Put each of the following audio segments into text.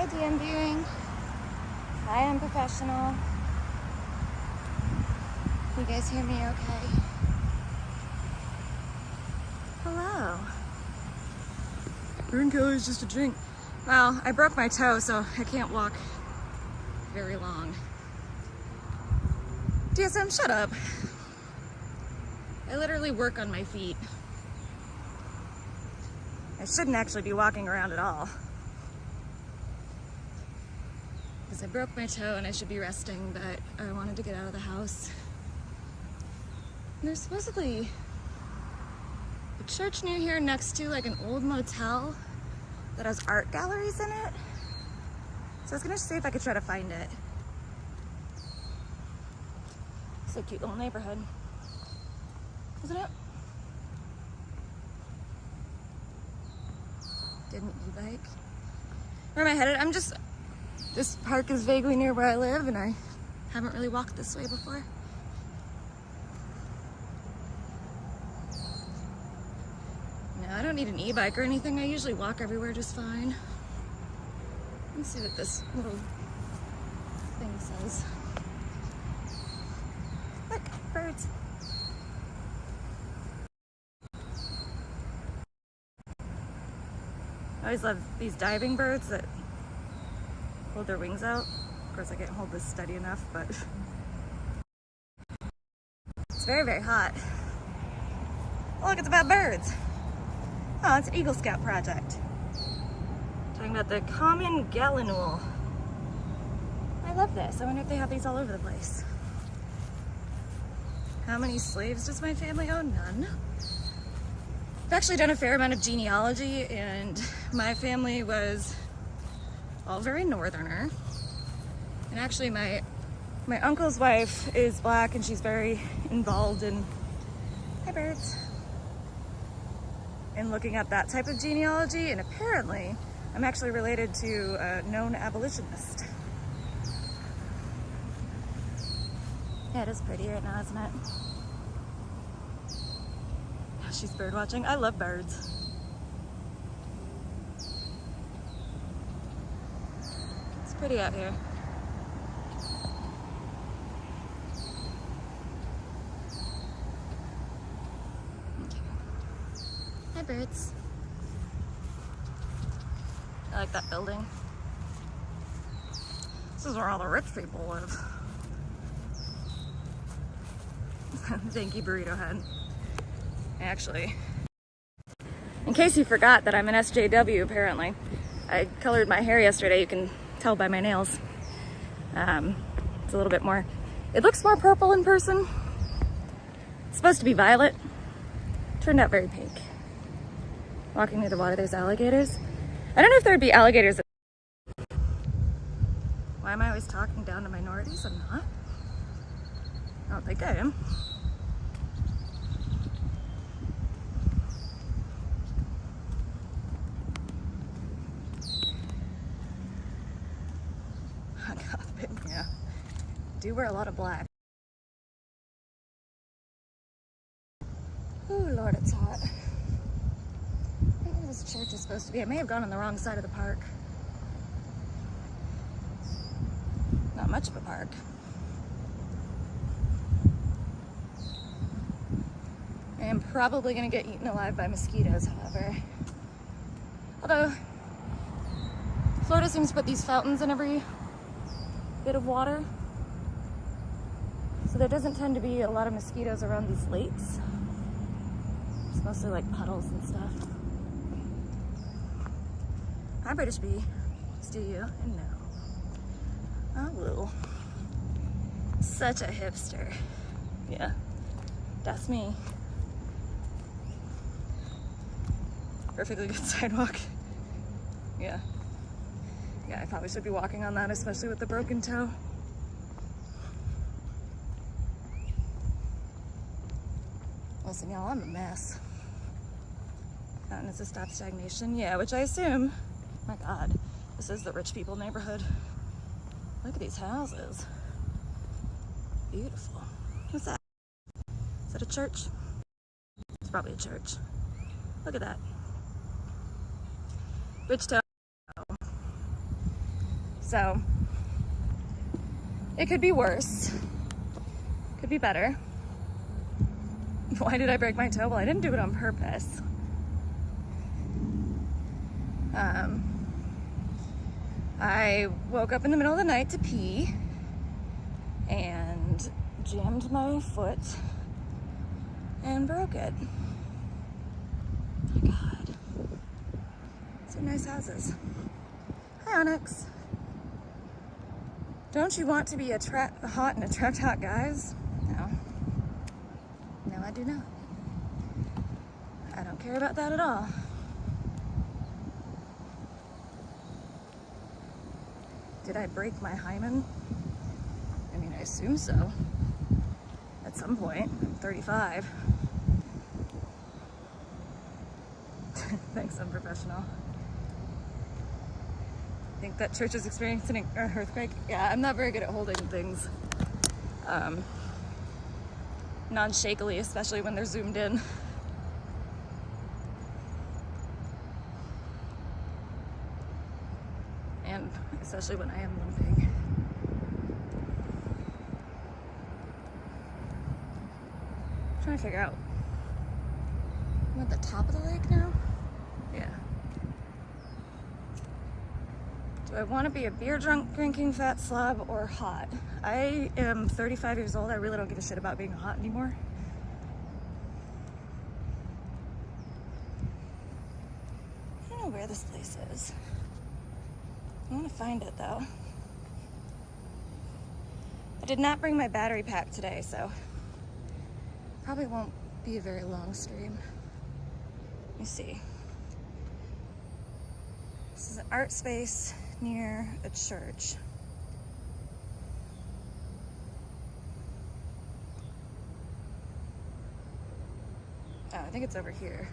Hi, DMVing. Hi, Unprofessional. You guys hear me okay? Hello. Burn killer is just a drink. Well, I broke my toe, so I can't walk very long. DSM, shut up. I literally work on my feet. I shouldn't actually be walking around at all. Because I broke my toe and I should be resting, but I wanted to get out of the house. And there's supposedly a church near here next to like an old motel that has art galleries in it. So I was gonna see if I could try to find it. It's a cute little neighborhood, isn't it? Get an e-bike. Where am I headed? This park is vaguely near where I live and I haven't really walked this way before. No, I don't need an e-bike or anything. I usually walk everywhere just fine. Let's see what this little thing says. Look, birds. I always love these diving birds that hold their wings out. Of course, I can't hold this steady enough, but it's very, very hot. Oh, look, it's about birds. Oh, it's an Eagle Scout project. Talking about the common gallinule. I love this. I wonder if they have these all over the place. How many slaves does my family own? None. I've actually done a fair amount of genealogy, and my family was all very northerner. And actually my uncle's wife is black and she's very involved in, hi birds, in looking up that type of genealogy, and apparently I'm actually related to a known abolitionist. Yeah, it is pretty right now, isn't it? She's bird watching. I love birds. It's pretty out here. Okay. Hi, birds. I like that building. This is where all the rich people live. Thank you, Burrito Head. Actually, in case you forgot that I'm an SJW, apparently, I colored my hair yesterday. You can tell by my nails. It's a little bit more, it looks more purple in person. It's supposed to be violet. Turned out very pink. Walking near the water, there's alligators. I don't know if there'd be alligators. Why am I always talking down to minorities? I'm not. I don't think I am. Yeah, do wear a lot of black. Oh Lord, it's hot. I think where this church is supposed to be. I may have gone on the wrong side of the park. Not much of a park. I am probably gonna get eaten alive by mosquitoes, however. Although, Florida seems to put these fountains in every bit of water, so there doesn't tend to be a lot of mosquitoes around these lakes. It's mostly like puddles and stuff. Hi, British Bee. Do you? No. Oh, woo. Such a hipster. Yeah, that's me. Perfectly good sidewalk. Yeah. Yeah, I probably should be walking on that, especially with the broken toe. Listen, y'all, I'm a mess. Fountain is to stop stagnation. Yeah, which I assume, my God, this is the rich people neighborhood. Look at these houses. Beautiful. What's that? Is that a church? It's probably a church. Look at that. Which toe? So it could be worse, could be better. Why did I break my toe? Well, I didn't do it on purpose. I woke up in the middle of the night to pee and jammed my foot and broke it. Oh my God. Some nice houses. Hi, Onyx. Don't you want to be hot and attract hot guys? No. No, I do not. I don't care about that at all. Did I break my hymen? I mean, I assume so. At some point. I'm 35. Thanks, unprofessional. Think that church is experiencing an earthquake? Yeah, I'm not very good at holding things non-shakily, especially when they're zoomed in. And especially when I am limping. I'm trying to figure out. I'm at the top of the lake now? Yeah. Do I want to be a beer drunk, drinking fat slob or hot? I am 35 years old. I really don't give a shit about being hot anymore. I don't know where this place is. I want to find it though. I did not bring my battery pack today, so probably won't be a very long stream. Let me see. This is an art space near a church. Oh, I think it's over here.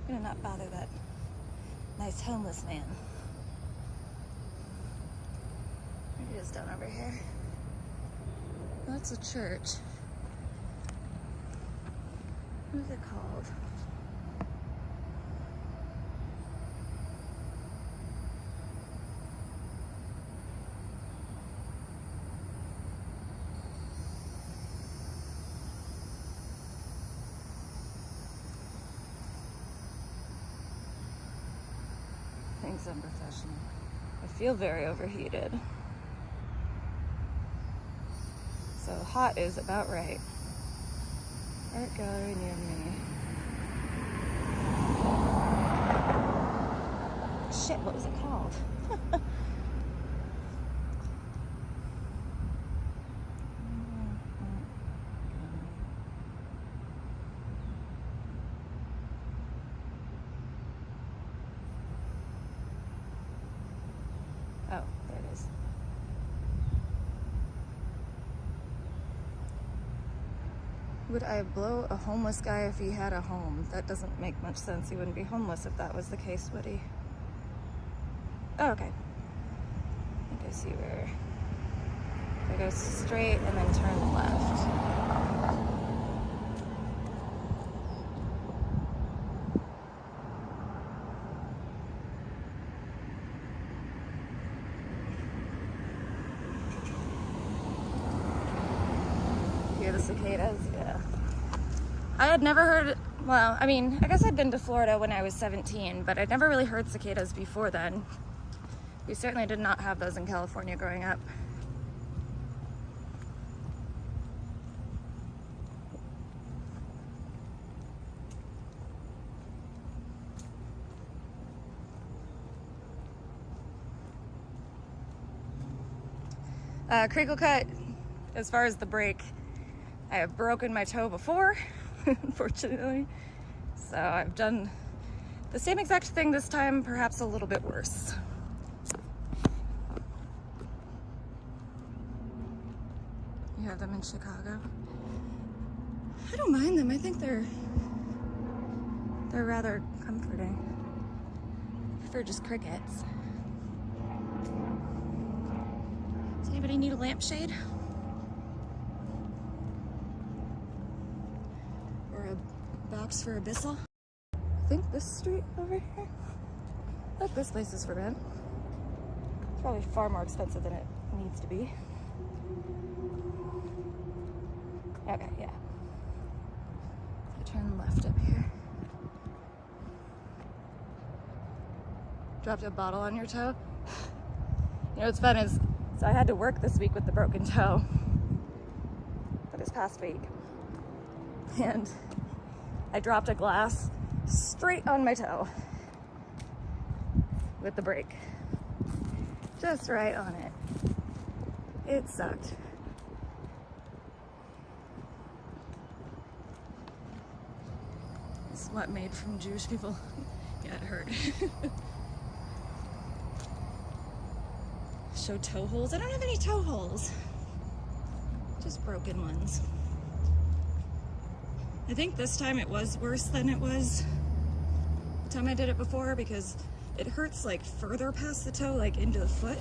I'm gonna not bother that nice homeless man. Maybe it is down over here. Oh, that's a church. What is it called? Thanks, unprofessional. I feel very overheated. So hot is about right. Art gallery near me. Shit, what was it called? Oh, there it is. Would I blow a homeless guy if he had a home? That doesn't make much sense. He wouldn't be homeless if that was the case, would he? Oh, okay. I think I see where. I go straight and then turn left. Hear the cicadas? Yeah. I had never heard, well, I mean, I guess I'd been to Florida when I was 17, but I'd never really heard cicadas before then. We certainly did not have those in California growing up. Crinkle cut, as far as the break, I have broken my toe before, unfortunately. So I've done the same exact thing this time, perhaps a little bit worse. You have them in Chicago? I don't mind them. I think they're rather comforting. I prefer just crickets. Does anybody need a lampshade? Or a box for a Bissell? I think this street over here. Look, this place is for rent. It's probably far more expensive than it needs to be. Okay, yeah. So turn left up here. Dropped a bottle on your toe. You know what's fun is, so I had to work this week with the broken toe. For this past week. And I dropped a glass straight on my toe. With the brake. Just right on it. It sucked. It's what made from Jewish people. Yeah, it hurt. Show toe holes. I don't have any toe holes. Just broken ones. I think this time it was worse than it was the time I did it before because it hurts like further past the toe, like into the foot.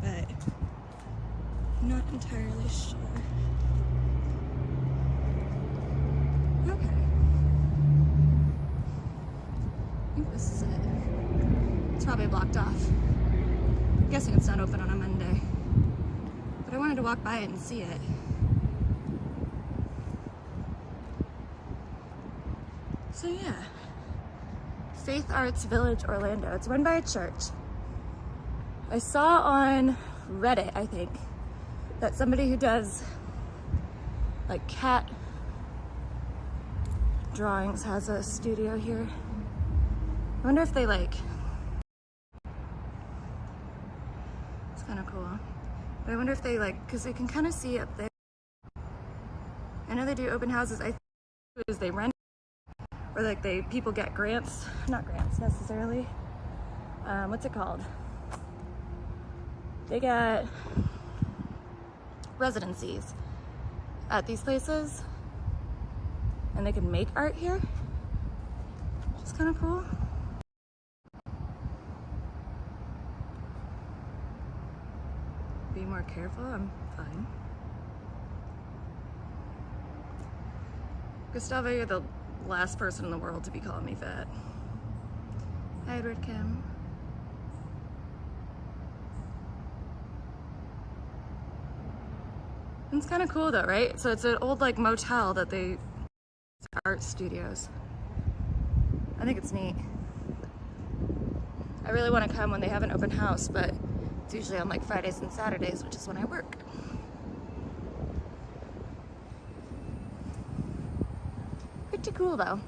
But I'm not entirely sure. Okay. I think this is it. It's probably blocked off. I'm guessing it's not open on a Monday. But I wanted to walk by it and see it. So yeah. Faith Arts Village, Orlando. It's run by a church. I saw on Reddit, I think, that somebody who does like cat drawings has a studio here. I wonder if they like, it's kind of cool. But I wonder if they like, because you can kind of see up there. I know they do open houses. I think is they rent or like people get grants, not grants necessarily. What's it called? They get residencies at these places and they can make art here, which is kind of cool. Be more careful, I'm fine. Gustavo, you're the last person in the world to be calling me fat. Hi, Edward Kim. It's kind of cool though, right? So it's an old like motel that they art studios. I think it's neat. I really want to come when they have an open house, but it's usually on like Fridays and Saturdays, which is when I work. Pretty cool though.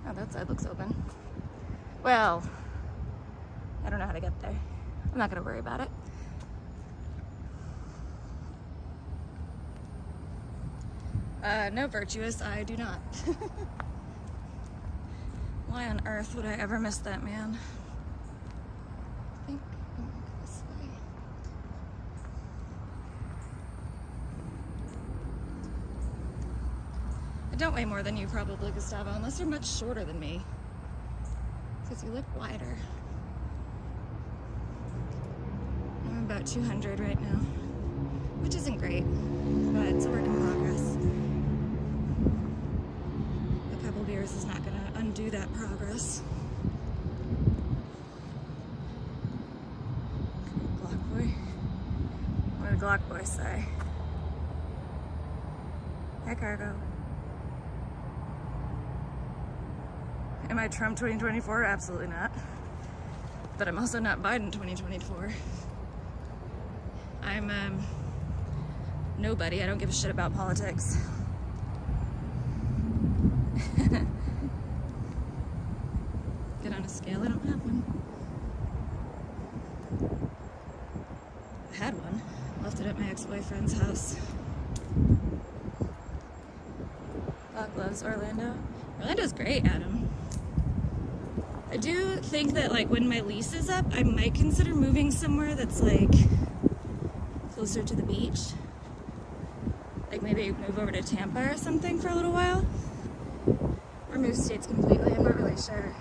Oh, that side looks open. Well, I don't know how to get there. I'm not gonna worry about it. No, Virtuous, I do not. Why on earth would I ever miss that man? I think I'm gonna go this way. I don't weigh more than you probably, Gustavo, unless you're much shorter than me. Because you look wider. I'm about 200 right now, which isn't great, but it's a work in progress. A couple beers is not gonna undo that progress. Glock boy. What did Glock boy say? Hi, cargo. Am I Trump 2024? Absolutely not. But I'm also not Biden 2024. I'm nobody. I don't give a shit about politics. Get on a scale? I don't have one. I had one. Left it at my ex-boyfriend's house. God loves Orlando. Orlando's great, Adam. I do think that like when my lease is up, I might consider moving somewhere that's like closer to the beach. Like maybe move over to Tampa or something for a little while. Or move states completely, I'm not really sure.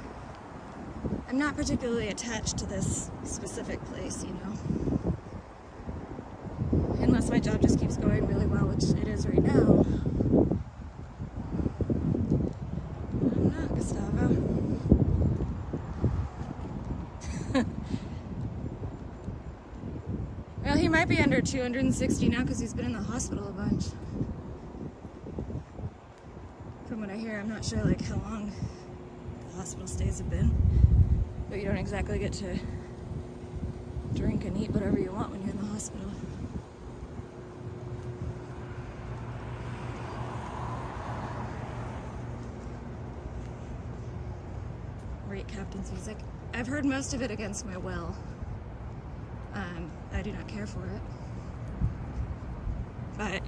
I'm not particularly attached to this specific place, you know. Unless my job just keeps going really well, which it is right now. might be under 260 now because he's been in the hospital a bunch. From what I hear, I'm not sure like how long the hospital stays have been, but you don't exactly get to drink and eat whatever you want when you're in the hospital. Rate Captain's music. I've heard most of it against my will. I do not care for it. But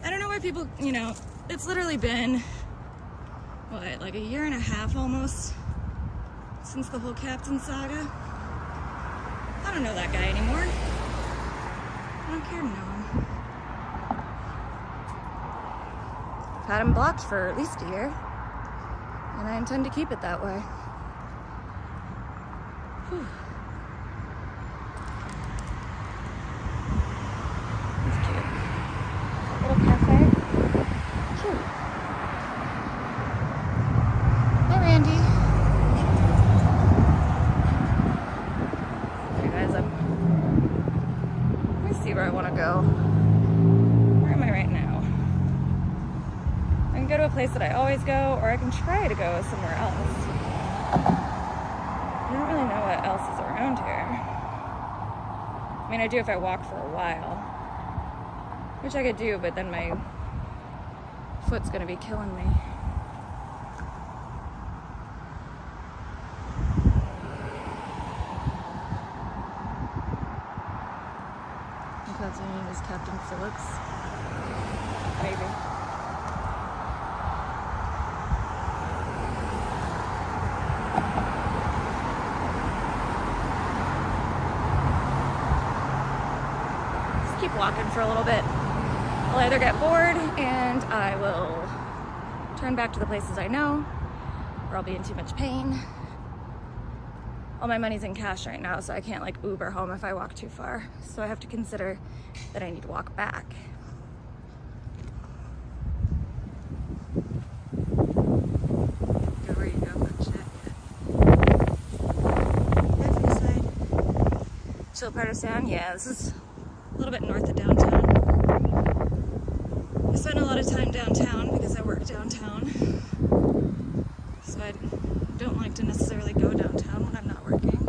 I don't know why people, you know, it's literally been, what, like a year and a half almost since the whole Captain saga. I don't know that guy anymore. I don't care to know him. I've had him blocked for at least a year, and I intend to keep it that way. Whew. It's cute. Little cafe. Cute. Hi, Randy. Okay, guys, let me see where I want to go. Where am I right now? I can go to a place that I always go, or I can try to go somewhere else. I don't really know what else is around here. I mean, I do if I walk for a while, which I could do, but then my foot's gonna be killing me. I think that's his name is Captain Phillips. Maybe. Keep walking for a little bit. I'll either get bored and I will turn back to the places I know, or I'll be in too much pain. All my money's in cash right now, so I can't like Uber home if I walk too far. So I have to consider that I need to walk back. Go where you go, not check. Back to the side. Chill Partisan, yeah, this is a little bit north of downtown. I spend a lot of time downtown because I work downtown. So I don't like to necessarily go downtown when I'm not working.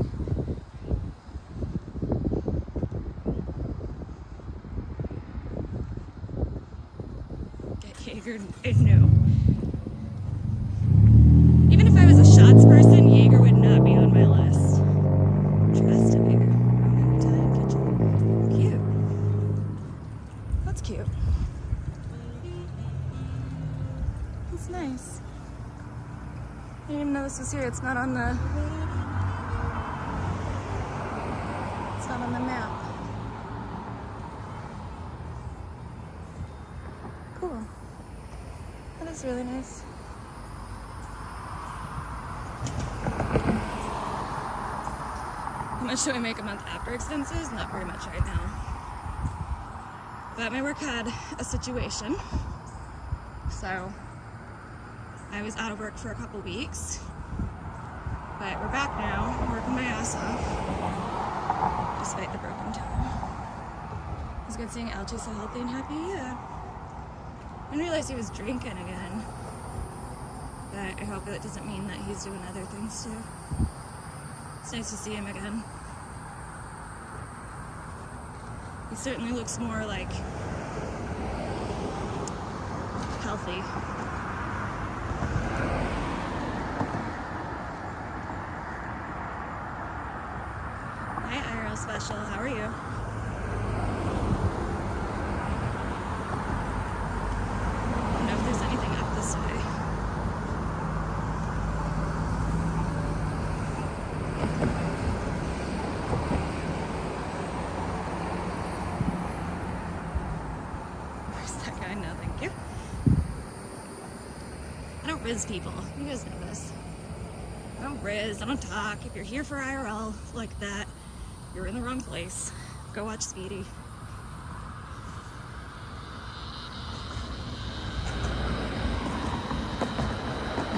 Get Jaeger? No. Even if I was a shots person, Jaeger would not be on my list. Trust me. Italian kitchen. Cute. That's cute. It's nice. I didn't even know this was here. It's not on the map. Cool. That is really nice. How much do I make a month after expenses? Not very much right now. But my work had a situation. So I was out of work for a couple weeks. But we're back now, working my ass off. Despite the broken toe. It was good seeing Algie so healthy and happy, yeah. I didn't realize he was drinking again. But I hope that doesn't mean that he's doing other things too. It's nice to see him again. He certainly looks more like healthy. Hi IRL Special, how are you? I don't know if there's anything up this way. Where's that guy? No, thank you. I don't riz people. You guys know this. I don't riz, I don't talk. If you're here for IRL like that, you're in the wrong place. Go watch Speedy.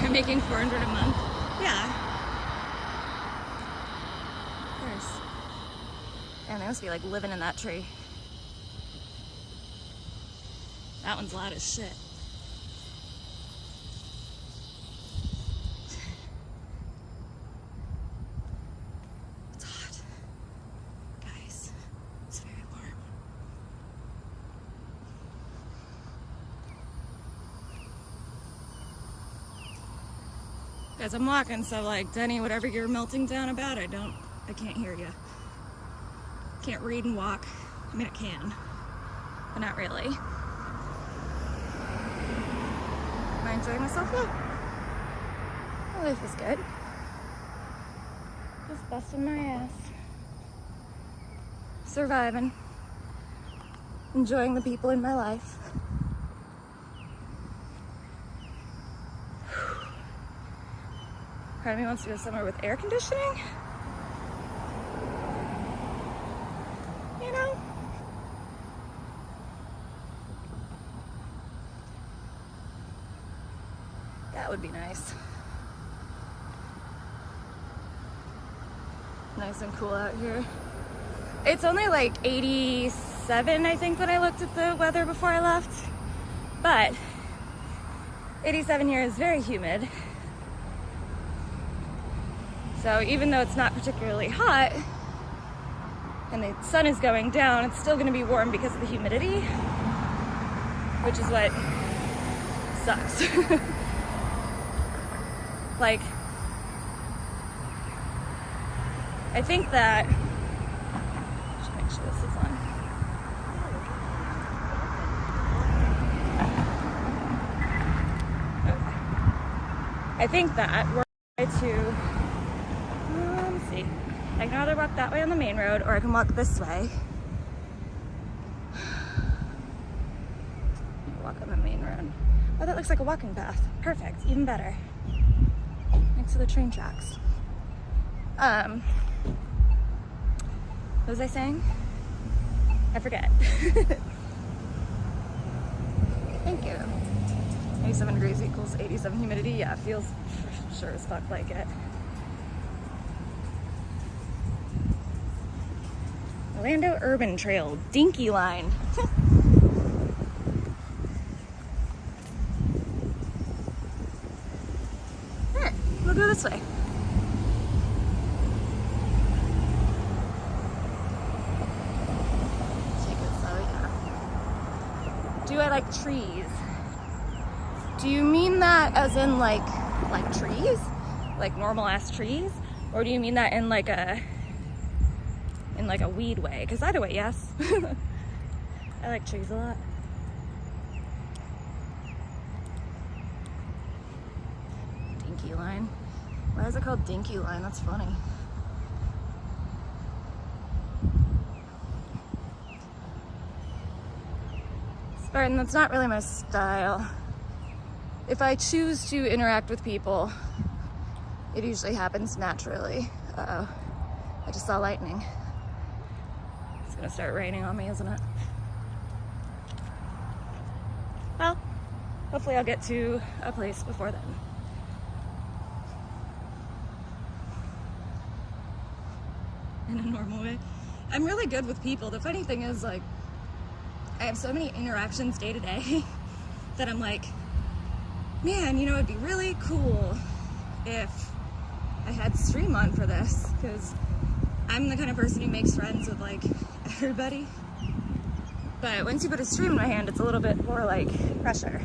I'm making $400 a month. Yeah. Of course. And They must be like living in that tree. That one's loud as shit. It's hot. Guys, it's very warm. Guys, I'm walking, so like, Denny, whatever you're melting down about, I can't hear you. Can't read and walk. I mean, I can, but not really. Am I enjoying myself yet? My life is good. Just busting my ass. Surviving. Enjoying the people in my life. Part of me wants to go somewhere with air conditioning. You know? That would be nice. Nice and cool out here. It's only like 87, I think, when I looked at the weather before I left. But 87 here is very humid. So even though it's not particularly hot and the sun is going down, it's still going to be warm because of the humidity, which is what sucks. Like, I think that, just make sure this is on. Okay. I think that we're going to, let's see, I can either walk that way on the main road or I can walk this way. Walk on the main road. Oh, that looks like a walking path. Perfect, even better. Next to the train tracks. What was I saying? I forget. Thank you. 87 degrees equals 87 humidity. Yeah, it feels sure as fuck like it. Orlando Urban Trail, Dinky Line. Here, we'll go this way. Do I like trees? Do you mean that as in like trees? Like normal ass trees? Or do you mean that in like a weed way? Because either way, yes. I like trees a lot. Dinky Line. Why is it called Dinky Line? That's funny. Spartan, that's not really my style. If I choose to interact with people, it usually happens naturally. Uh-oh. I just saw lightning. It's gonna start raining on me, isn't it? Well, hopefully I'll get to a place before then. In a normal way. I'm really good with people. The funny thing is, like, I have so many interactions day to day that I'm like, man, you know, it'd be really cool if I had stream on for this, because I'm the kind of person who makes friends with like everybody. But once you put a stream in my hand, it's a little bit more like pressure.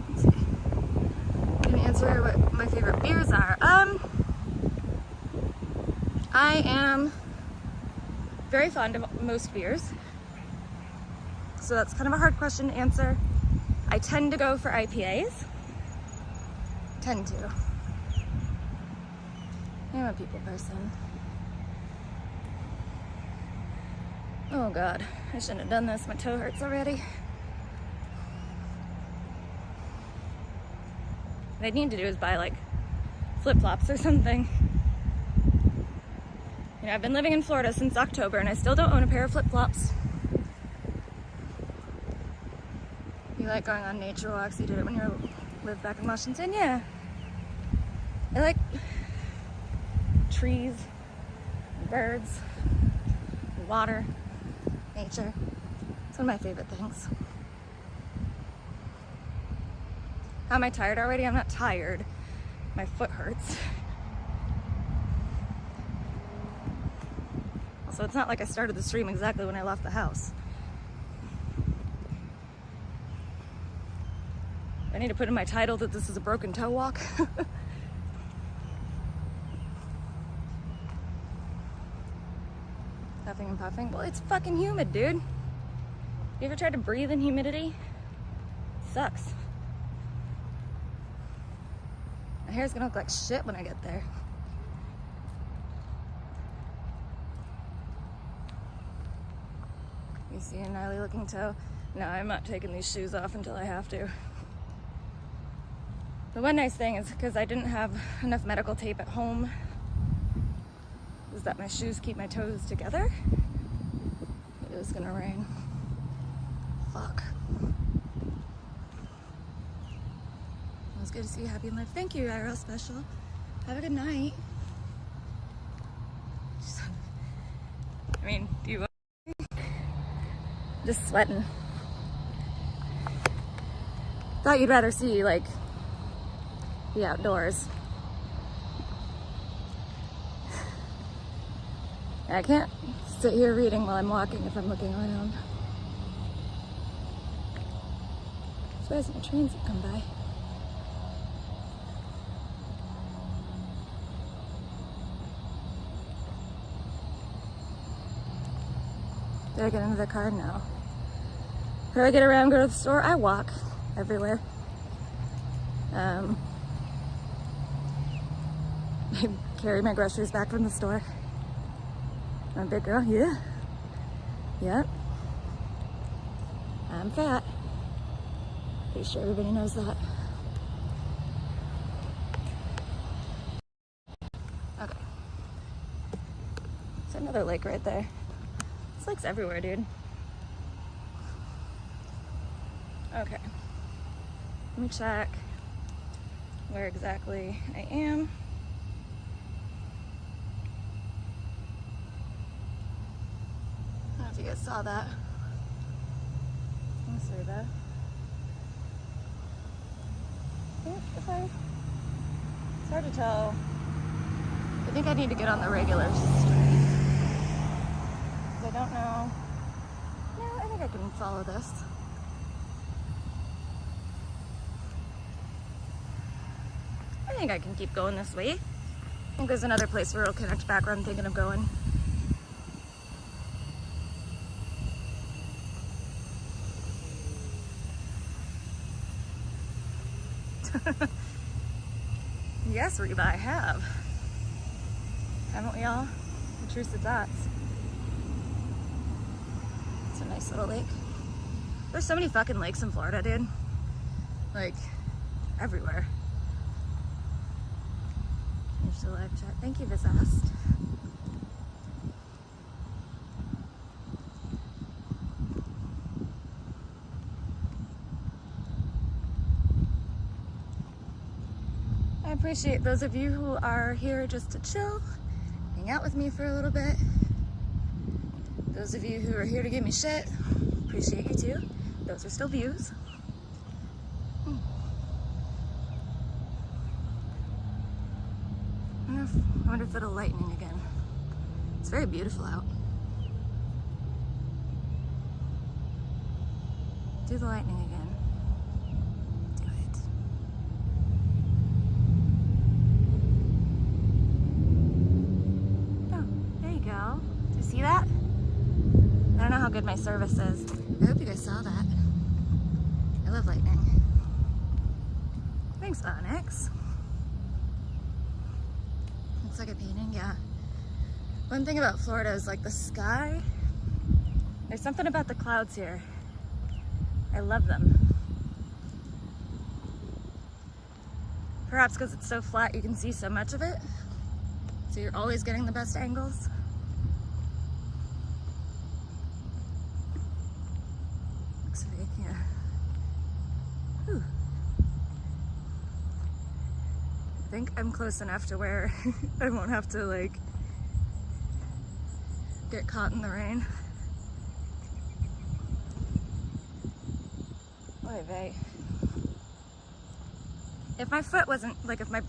Let's see. Can you answer what my favorite beers are? I am very fond of most beers. So that's kind of a hard question to answer. I tend to go for IPAs. Tend to. I'm a people person. Oh God, I shouldn't have done this. My toe hurts already. What I need to do is buy like flip-flops or something. You know, I've been living in Florida since October and I still don't own a pair of flip-flops. You like going on nature walks? You did it when you lived back in Washington? Yeah. I like trees, and birds, and water, nature. It's one of my favorite things. How am I tired already? I'm not tired. My foot hurts. Also, it's not like I started the stream exactly when I left the house. I need to put in my title that this is a broken toe walk. Puffing and puffing. Well, it's fucking humid, dude. You ever tried to breathe in humidity? Sucks. My hair's gonna look like shit when I get there. You see a gnarly looking toe? No, I'm not taking these shoes off until I have to. The one nice thing is because I didn't have enough medical tape at home, is that my shoes keep my toes together. It is gonna rain. Fuck. It was good to see you happy in life. Thank you, IRL Special. Have a good night. I mean, do you want just sweating. Thought you'd rather see like the outdoors. I can't sit here reading while I'm walking if I'm looking around. So as the trains have come by. Did I get into the car? No. How do I get around, go to the store? I walk everywhere. I carry my groceries back from the store. I'm a big girl, yeah. Yep. I'm fat. Pretty sure everybody knows that. Okay. There's another lake right there. This lake's everywhere, dude. Okay. Let me check where exactly I am. I don't know if you guys saw that. Let me see that. It's hard to tell. I think I need to get on the regular street. I don't know. No, I think I can follow this. I think I can keep going this way. I think there's another place where it'll connect back where I'm thinking of going. Yes, Reba, I have. Haven't we all? Intrusive thoughts. It's a nice little lake. There's so many fucking lakes in Florida, dude. Like, everywhere. Finish the live chat. Thank you, Visast. I appreciate those of you who are here just to chill, hang out with me for a little bit. Those of you who are here to give me shit, appreciate you too. Those are still views. I wonder if it'll lightning again. It's very beautiful out. Do the lightning again. Do it. Oh, there you go. Do you see that? I don't know how good my service is. I hope you guys saw that. I love lightning. Thanks, Onyx. Looks like a painting, yeah. One thing about Florida is like the sky. There's something about the clouds here. I love them. Perhaps because it's so flat you can see so much of it. So you're always getting the best angles. Looks fake, yeah. Whew. think I'm close enough to where I won't have to like get caught in the rain. Oy vey. If my foot wasn't, like if my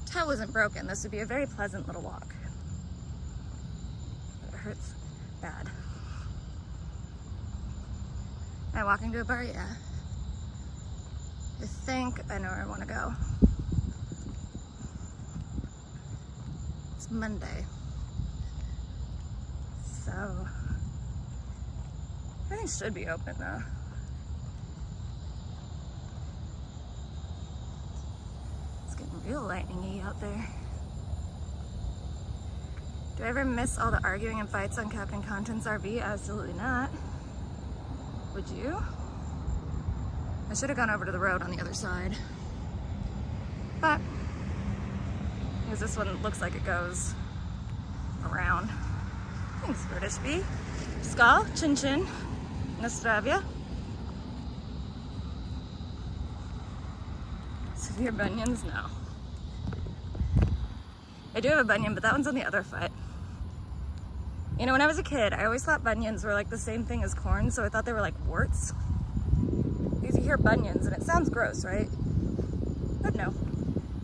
toe wasn't broken, this would be a very pleasant little walk. But it hurts bad. Am I walking to a bar? Yeah. I think I know where I want to go. It's Monday. So, everything should be open though. It's getting real lightning-y out there. Do I ever miss all the arguing and fights on Captain Content's RV? Absolutely not. Would you? I should have gone over to the road on the other side. But, because this one looks like it goes around. Thanks, British Bee. Skal, Chin Chin, Nastravia. Severe bunions? No. I do have a bunion, but that one's on the other foot. You know, when I was a kid, I always thought bunions were like the same thing as corn, so I thought they were like warts. Because you hear bunions and it sounds gross, right? But no,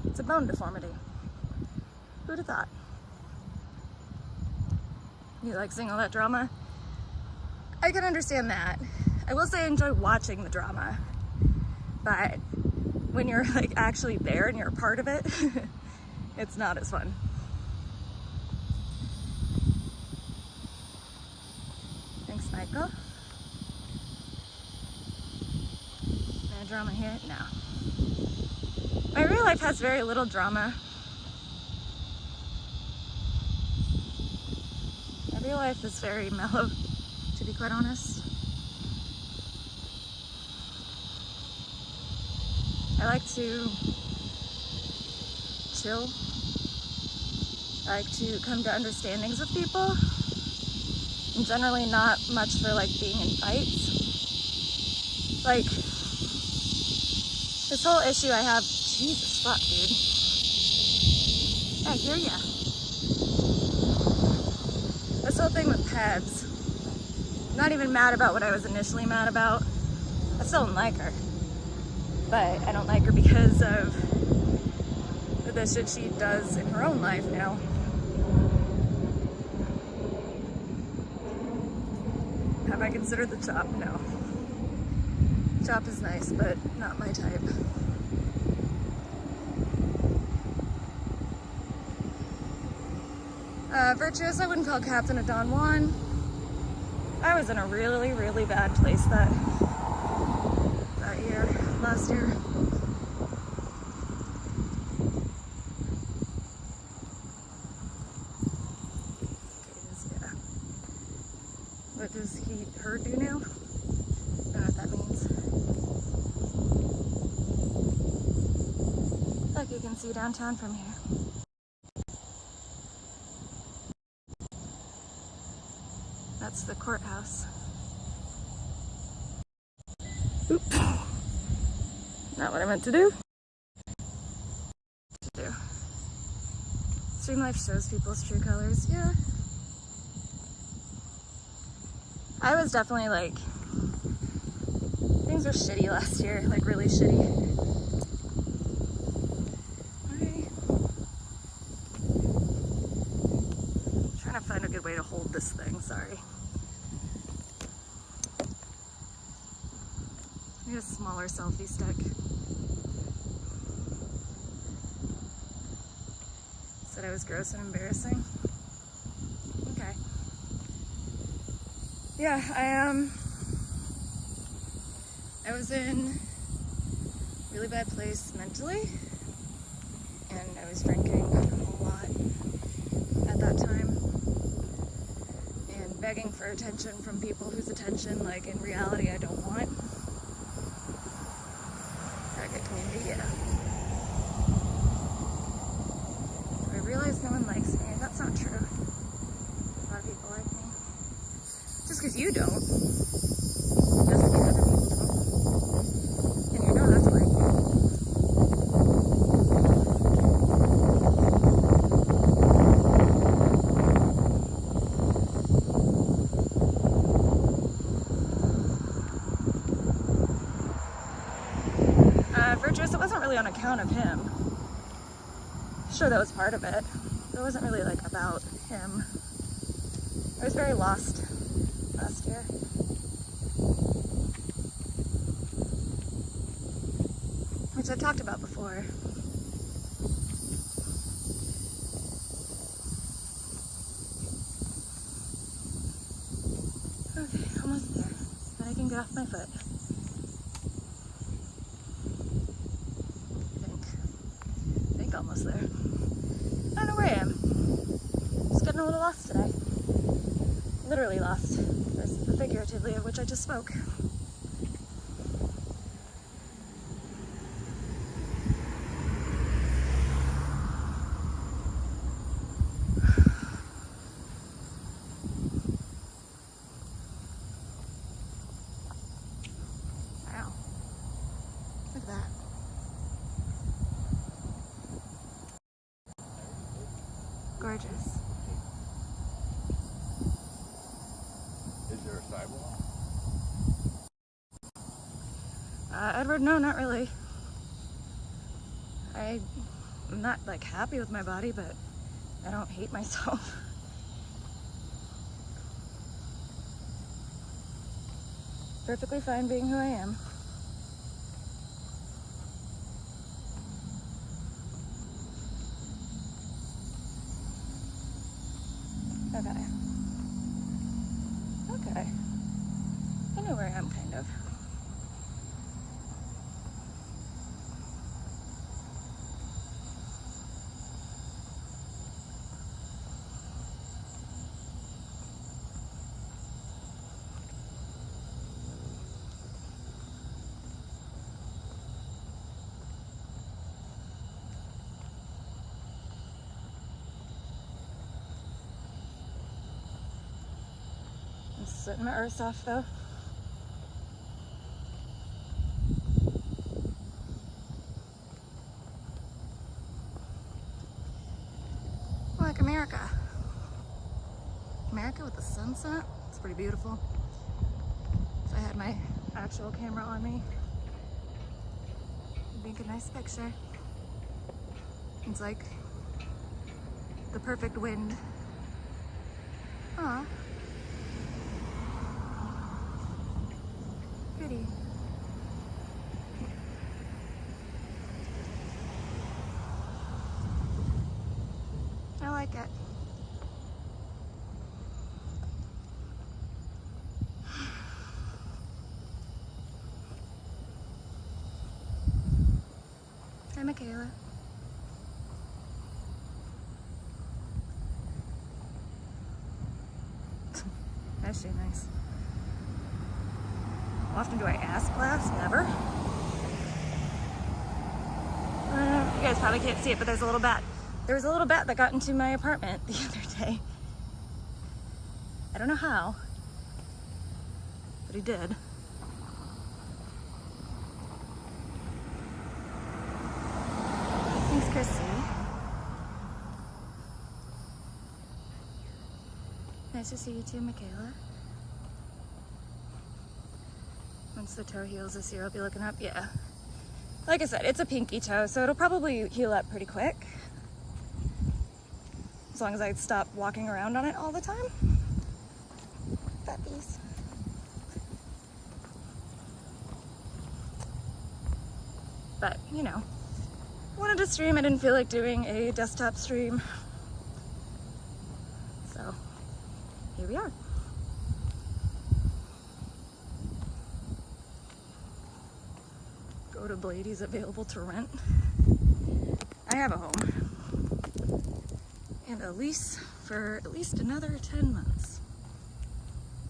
it's a bone deformity. Who'd have thought? You like seeing all that drama? I can understand that. I will say I enjoy watching the drama, but when you're like actually there and you're a part of it, it's not as fun. Thanks, Michael. No drama here? No. My real life has very little drama. My real life is very mellow, to be quite honest. I like to chill. I like to come to understandings with people. I'm generally not much for like being in fights. Like, this whole issue I have, Jesus fuck, dude. Yeah, I hear ya. This whole thing with Pebs, I'm not even mad about what I was initially mad about. I still don't like her. But I don't like her because of the shit she does in her own life now. Have I considered the chop? No. Chop is nice, but not my type. Virtuous, I wouldn't call Captain a Don Juan. I was in a really, really bad place that year, last year. Yeah. What does her do now? I don't know what that means. Like you can see downtown from here. That's the courthouse. Oops. Not what I meant to do. Stream Life shows people's true colors. Yeah. I was definitely like, things were shitty last year, like really shitty. I'm trying to find a good way to hold this thing, sorry. I need a smaller selfie stick. Said I was gross and embarrassing. Okay. Yeah, I was in a really bad place mentally, and I was drinking a lot at that time, and begging for attention from people whose attention, like in reality, I don't want. Target community, yeah. I realize no one likes me. That's not true. A lot of people like me. Just because you don't, doesn't mean other people don't. And you know that's like me. account of him. Sure, that was part of it. It wasn't really like about him. I was very lost last year. Which I've talked about before. Okay, almost there. Then I can get off my foot. I think almost there. I don't know where I am. Just getting a little lost today. Literally lost. Figuratively, of which I just spoke. Wow. Look at that. Gorgeous. Is there a sidewalk? Edward, no, not really. I'm not like happy with my body, but I don't hate myself. Perfectly fine being who I am. Okay. Okay. I know where I am, kind of. I'm sitting my earth off though. Like America. America with the sunset. It's pretty beautiful. If I had my actual camera on me, it'd make a nice picture. It's like the perfect wind. Aw. Pretty. I like it. Hi, Michaela. Is she nice? How often do I ask class? Never. You guys probably can't see it, but there's a little bat. There was a little bat that got into my apartment the other day. I don't know how, but he did. Thanks, Chrissy. Nice to see you too, Michaela. Once the toe heals this year, I'll be looking up. Yeah. Like I said, it's a pinky toe, so it'll probably heal up pretty quick. As long as I stop walking around on it all the time. Puppies. But, you know, I wanted to stream. I didn't feel like doing a desktop stream. So, here we are. Go to Blady's available to rent. I have a home. And a lease for at least another 10 months.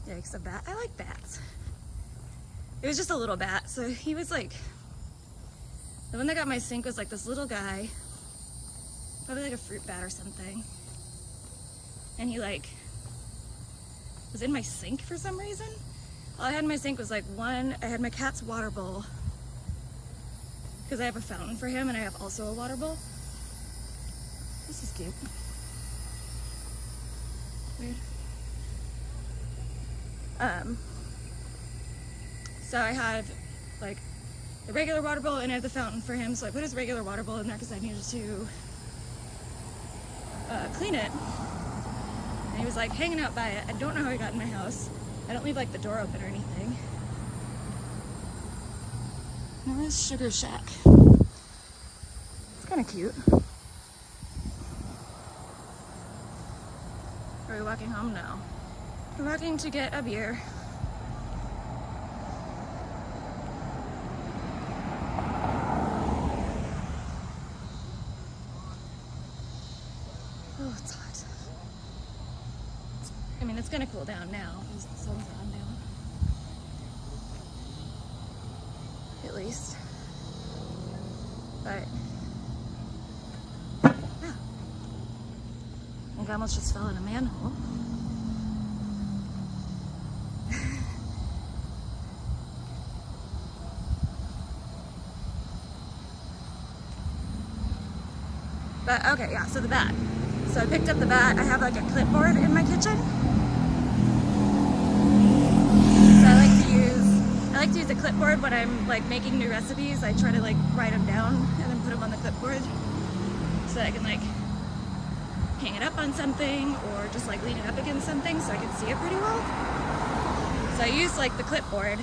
Yikes, a bat. I like bats. It was just a little bat. So he was like, the one that got my sink was like this little guy, probably like a fruit bat or something. And he like was in my sink for some reason. All I had in my sink was like I had my cat's water bowl, because I have a fountain for him and I have also a water bowl. This is cute. Weird. So I have like the regular water bowl and I have the fountain for him, so I put his regular water bowl in there because I needed to clean it. And he was like hanging out by it. I don't know how he got in my house. I don't leave like the door open or anything. Now there's Sugar Shack. It's kind of cute. Are we walking home now? We're walking to get a beer. Oh, it's hot. I mean, it's gonna cool down now. The sun's gone down. At least. But, yeah. I think I almost just fell in a manhole. But, okay, yeah, so the bat. So I picked up the bat. I have like a clipboard in my kitchen. So I like to use a clipboard when I'm like making new recipes. I try to like write them down and then put them on the clipboard so that I can like hang it up on something or just like lean it up against something so I can see it pretty well. So I used like the clipboard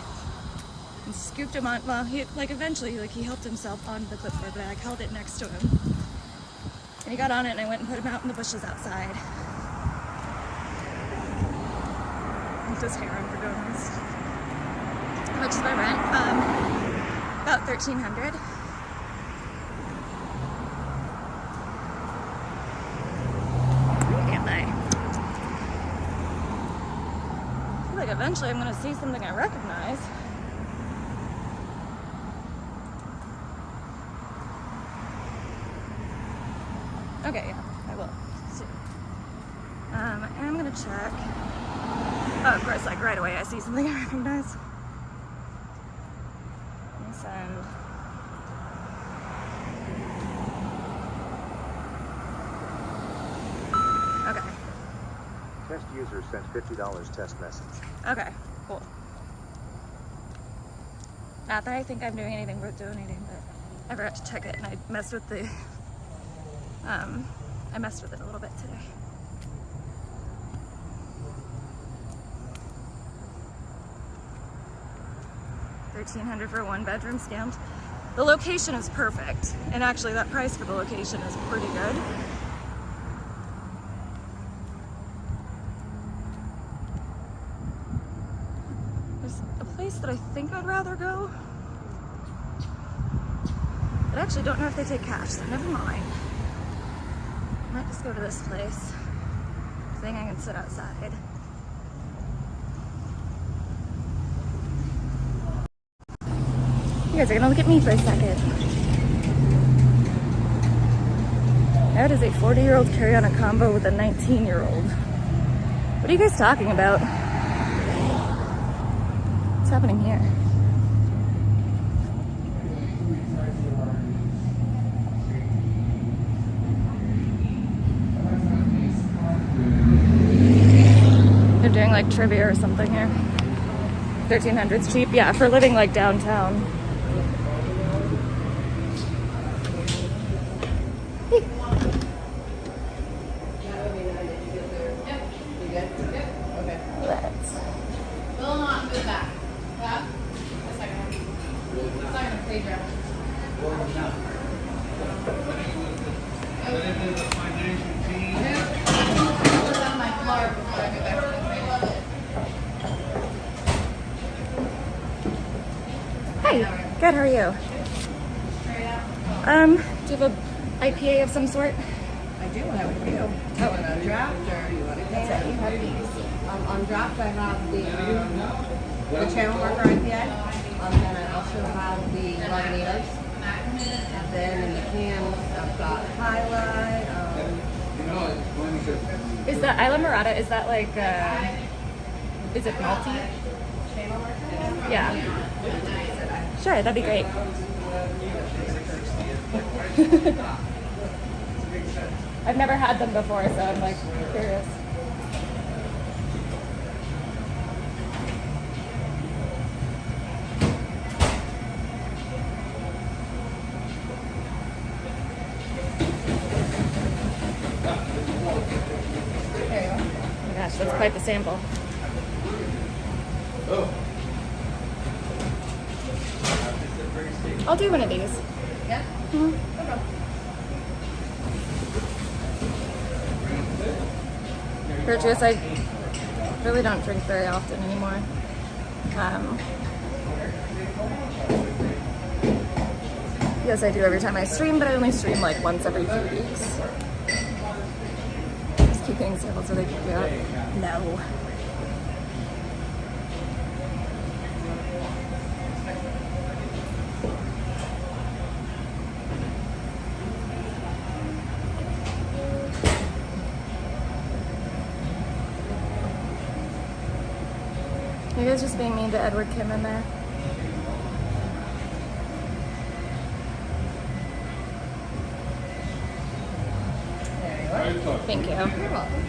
and scooped him on. Well, he like eventually like he helped himself onto the clipboard, but I like held it next to him. And he got on it and I went and put him out in the bushes outside. With his hair on for goodness. How much is my rent? About $1,300. Where am I? I feel like eventually I'm gonna see something I recognize. Okay, yeah, I will. Soon. And I'm gonna check. Oh, of course, like right away I see something I recognize. Let me send. Okay. Test user sent $50 test message. Okay, cool. Not that I think I'm doing anything worth donating, but I forgot to check it and I messed with the I messed with it a little bit today. $1,300 for a 1-bedroom stamped. The location is perfect, and actually that price for the location is pretty good. There's a place that I think I'd rather go. But I actually don't know if they take cash, so never mind. I might just go to this place. I think I can sit outside. You guys are gonna look at me for a second. That is a 40-year-old carry-on a combo with a 19-year-old. What are you guys talking about? What's happening here? They're doing like trivia or something here. 1,300's cheap, yeah, for living like downtown. Hi, good, how are you? Do you have a IPA of some sort? I do. What would you? Oh, on a draft or you want to get it? You have these. On draft, I have the channel marker IPA. Then I also have the Lagunitas. And then in the cans, I've got Highlight. Is that Isla Morada, is that like, is it malty? Channel marker? Yeah. Sure, that'd be great. I've never had them before, so I'm like curious. quite the sample. I'll do one of these. Yeah? Mhm. No problem. Fruit juice, I really don't drink very often anymore. Yes, I do every time I stream, but I only stream like once every few weeks. Just keep getting samples so they pick you up. No. You guys just being mean to Edward Kim in there? There you are. Thank you. You're welcome.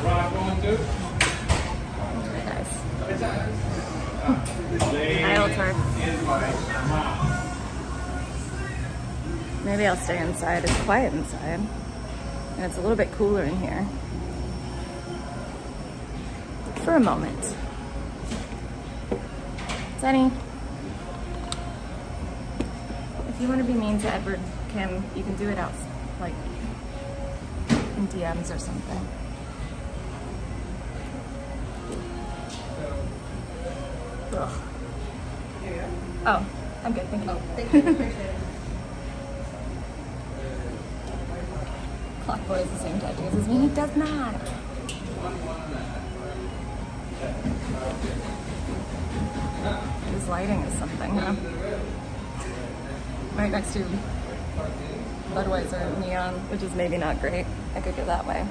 Rock going too? Okay, guys. I'll turn. Maybe I'll stay inside. It's quiet inside. And it's a little bit cooler in here. For a moment. Sunny. If you want to be mean to Edward Kim, you can do it out, like, in DMs or something. Ugh. Oh, I'm good, thank you. Oh, thank you. Appreciate it. Clockboy has the same tattoos as me. He does not. His lighting is something, huh? Right next to Budweiser neon, which is maybe not great. I could go that way.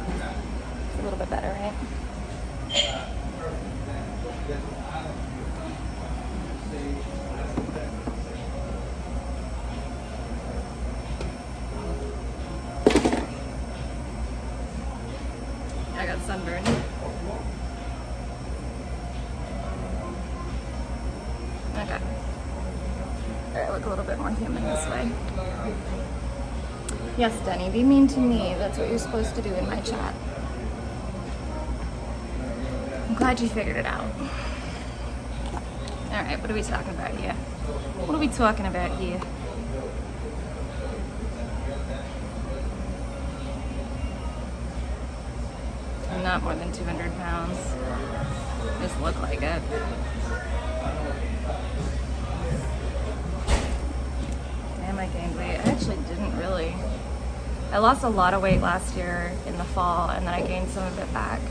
It's a little bit better, right? I got sunburned. Okay. Alright, look a little bit more human this way. Yes, Denny, be mean to me. That's what you're supposed to do in my chat. I'm glad you figured it out. Alright, what are we talking about here? What are we talking about here? I'm not more than 200 pounds. Just look like it. Damn, I gained weight. I actually didn't really. I lost a lot of weight last year in the fall, and then I gained some of it back.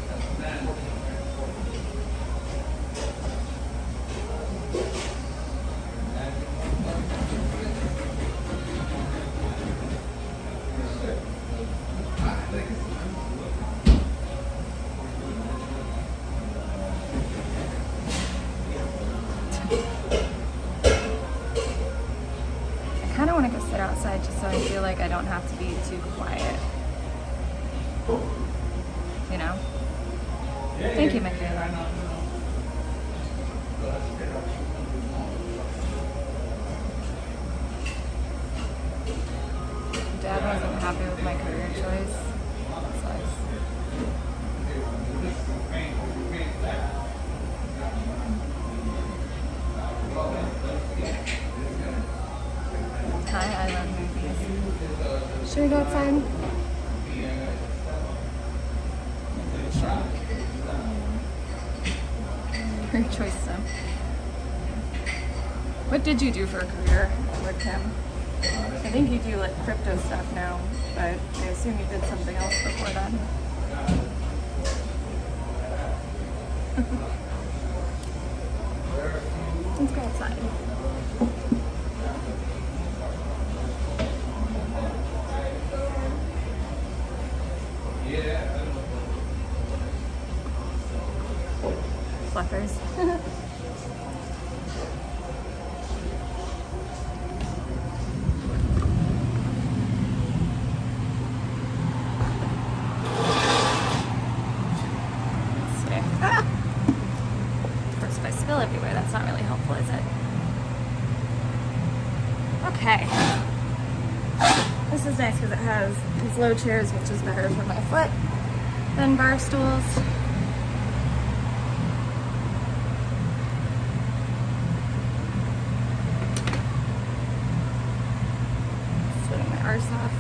I kind of want to go sit outside just so I feel like I don't have to be too quiet. You know? Thank you, Michaela. Dad wasn't happy with my career choice. That sucks. Hi, I love movies. Should we go outside? Sure. Career choice stuff. What did you do for a career, Edward Kim? I think you do like crypto stuff now, but I assume you did something else before then. Let's go outside. Fluffers. Of course, if I spill everywhere, that's not really helpful, is it? Okay. This is nice because it has these low chairs, which is better for my foot than bar stools. Sweating my arse off.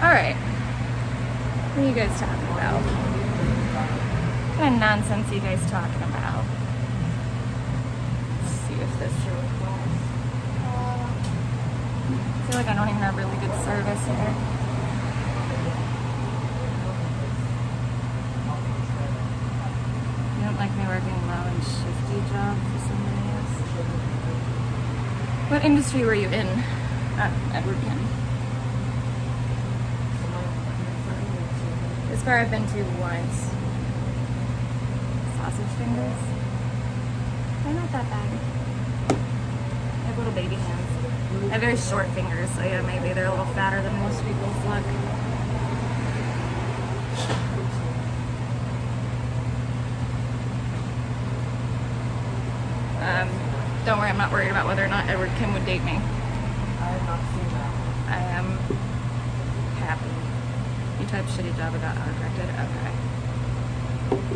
Alright. What are you guys talking about? What kind of nonsense are you guys talking about? Let's see if this... I feel like I don't even have really good service here. You don't like me working low and shifty job for somebody else? What industry were you in at Edward Kim? This bar I've been to once. Sausage fingers. They're not that bad. I have little baby hands. I have very short fingers, so yeah, maybe they're a little fatter than most people's look. Don't worry, I'm not worried about whether or not Edward Kim would date me. I am happy. You typed shitty job about autocorrected? Okay.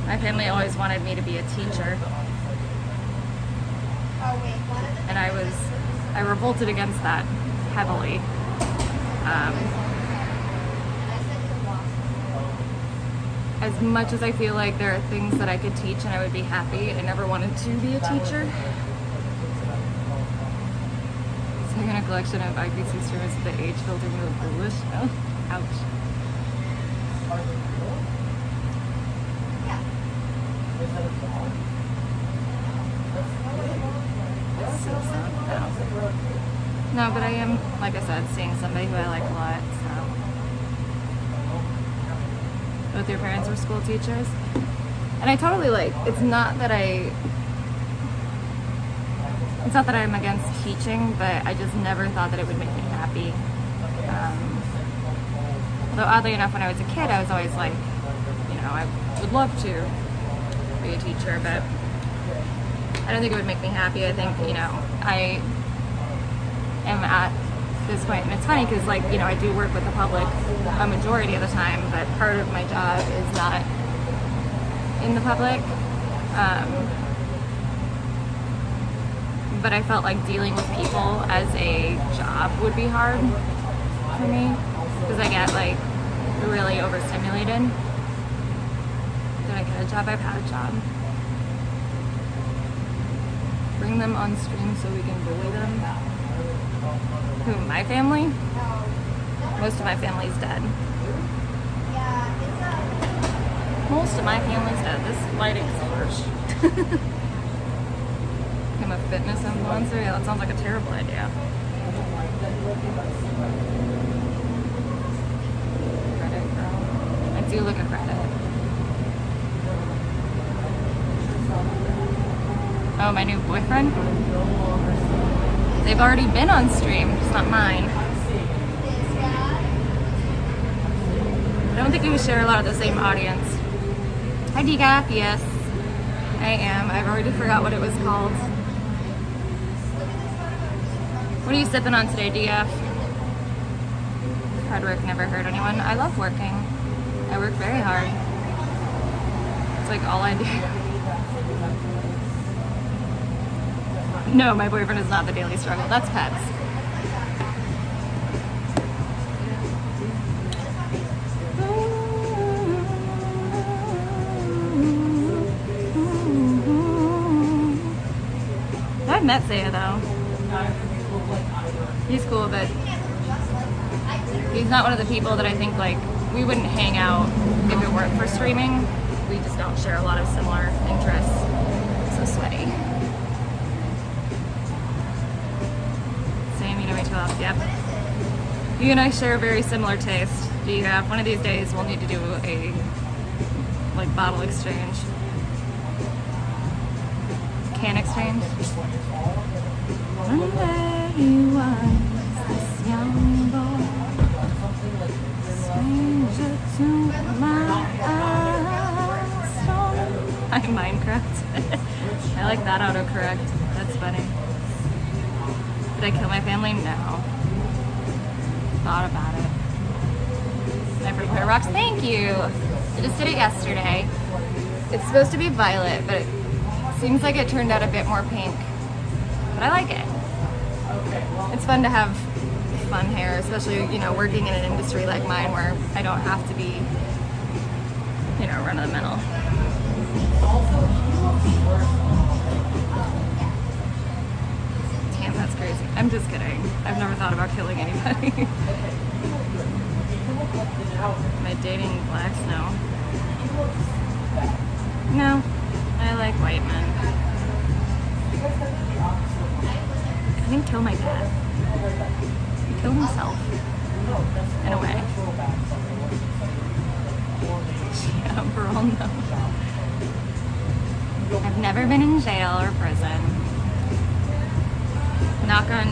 My family always wanted me to be a teacher. And I revolted against that heavily. As much as I feel like there are things that I could teach and I would be happy, I never wanted to be a teacher. Second, a collection of IPC streamers with the age filter with a bullish. Oh, ouch. No, but I am, like I said, seeing somebody who I like a lot, so. Both your parents were school teachers. And I totally it's not that I'm against teaching, but I just never thought that it would make me happy. Although oddly enough, when I was a kid, I was always like, I would love to be a teacher, but I don't think it would make me happy. I think, I am at this point, and it's funny because, I do work with the public a majority of the time, but part of my job is not in the public. But I felt like dealing with people as a job would be hard for me because I get really overstimulated. Did I get a job? I've had a job. Bring them on stream so we can bully them. Who, my family? Most of my family's dead. Most of my family's dead. This lighting's harsh. I'm a fitness influencer? Yeah, that sounds like a terrible idea. Reddit girl. I do look at Reddit. Oh, my new boyfriend? They've already been on stream, it's not mine. I don't think we share a lot of the same audience. Hi, Decaf. Yes, I am. I've already forgot what it was called. What are you sipping on today, DF? Hard work never hurt anyone. I love working. I work very hard. It's all I do. No, my boyfriend is not the daily struggle. That's Pets. I've met Zaya though. He's cool, but he's not one of the people that I think we wouldn't hang out if it weren't for streaming. We just don't share a lot of similar interests. I'm so sweaty. Same, you know me too well. Yep. You and I share a very similar taste. Do you have one of these days we'll need to do a bottle exchange. Can exchange. One day he was this young boy, stranger to my eyes. Hi, Minecraft. I like that autocorrect. That's funny. But I kill my family? No. Thought about it. I prepare rocks. Thank you. I just did it yesterday. It's supposed to be violet, but it seems like it turned out a bit more pink. But I like it. It's fun to have fun hair, especially, you know, working in an industry like mine where I don't have to be, you know, run of the mill. Damn, that's crazy. I'm just kidding. I've never thought about killing anybody. Am I dating blacks? No. No. I like white men. I didn't kill my dad. He killed himself. In a way. Yeah, for all no. I've never been in jail or prison. Knock on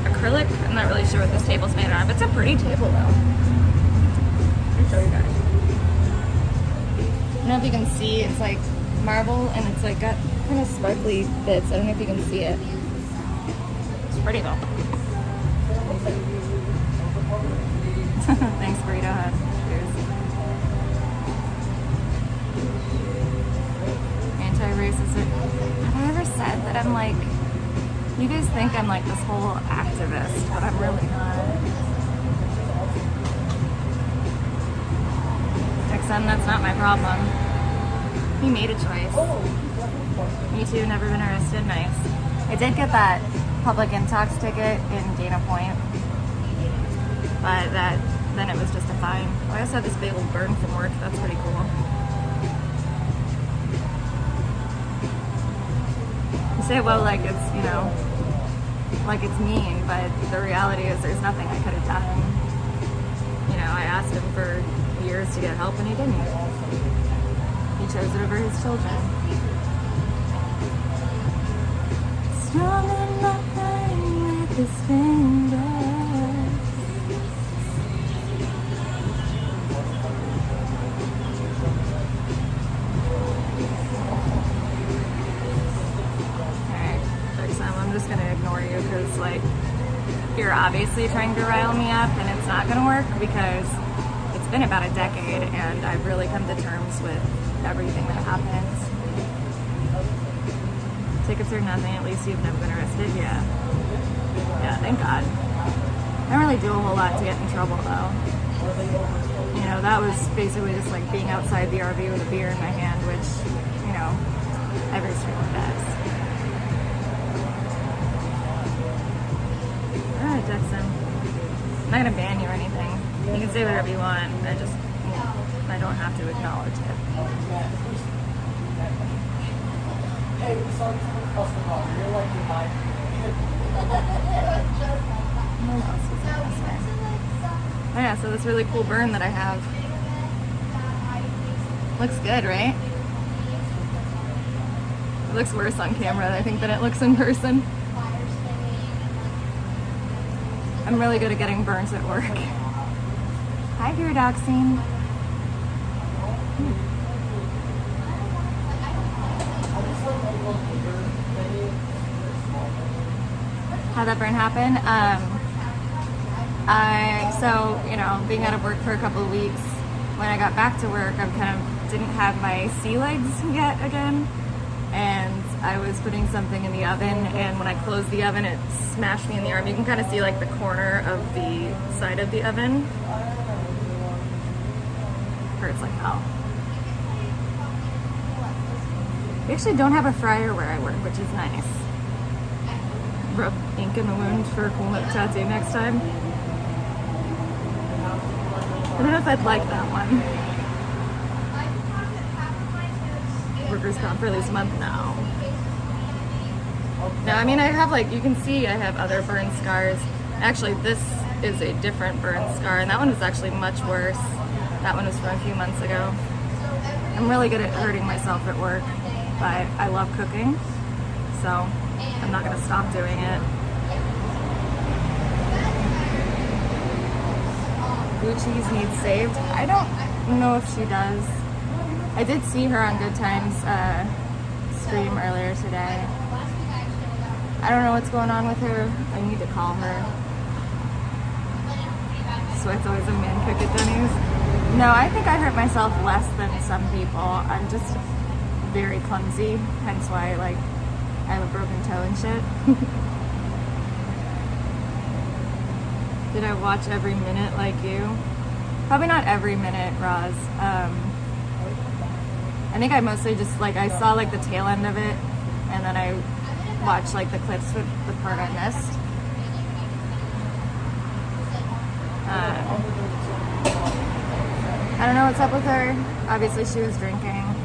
acrylic. I'm not really sure what this table's made out of. It's a pretty table though. Let me show you guys. I don't know if you can see, it's like marble and it's like got kind of sparkly bits. I don't know if you can see it. It's pretty though. Thanks, Burrito Hut. Cheers. Anti-racist. Have I ever said that I'm like, you guys think I'm like this whole activist, but I'm really not. XM, that's not my problem. He made a choice. Me too, never been arrested, nice. I did get that public intox ticket in Dana Point, but then it was just a fine. I also have this big old burn from work, that's pretty cool. You say, well, like it's, you know, like it's mean, but the reality is there's nothing I could have done. You know, I asked him for years to get help and he didn't. He chose it over his children. Strong and nothing with his fingers. I'm just gonna ignore you because like you're obviously trying to rile me up and it's not gonna work because it's been about a decade and I've really come to terms with everything that happens. Tickets are nothing, at least you've never been arrested. Yeah, thank God. I don't really do a whole lot to get in trouble though. You know, that was basically just like being outside the RV with a beer in my hand, which, you know, every street does. Alright, Jackson. I'm not gonna ban you or anything. You can say whatever you want. I don't have to acknowledge it. Hey, sorry for the customer. You're like your mind. What else was I gonna say? Oh yeah, so this really cool burn that I have. Looks good, right? It looks worse on camera, I think, than it looks in person. I'm really good at getting burns at work. Hi, Pyridoxine. How'd that burn happen? So, you know, being out of work for a couple of weeks, when I got back to work, I kind of didn't have my sea legs yet again. And I was putting something in the oven, and when I closed the oven, it smashed me in the arm. You can kind of see like the corner of the side of the oven. Hurts like hell. We actually don't have a fryer where I work, which is nice. Rub ink in the wound for a cool tattoo next time. I don't know if I'd like that one. Workers' comp for at least a month now. No, I mean, I have like, you can see I have other burn scars. Actually, this is a different burn scar, and that one is actually much worse. That one was from a few months ago. I'm really good at hurting myself at work, but I love cooking, so I'm not gonna stop doing it. Blue cheese needs saved. I don't know if she does. I did see her on Good Times stream earlier today. I don't know what's going on with her. I need to call her. So it's always a man cook at Denny's. No, I think I hurt myself less than some people. I'm just very clumsy, hence why like I have a broken toe and shit. Did I watch every minute like you? Probably not every minute, Roz. I think I mostly just like I saw like the tail end of it, and then I watched like the clips with the part I missed. I don't know what's up with her. Obviously she was drinking.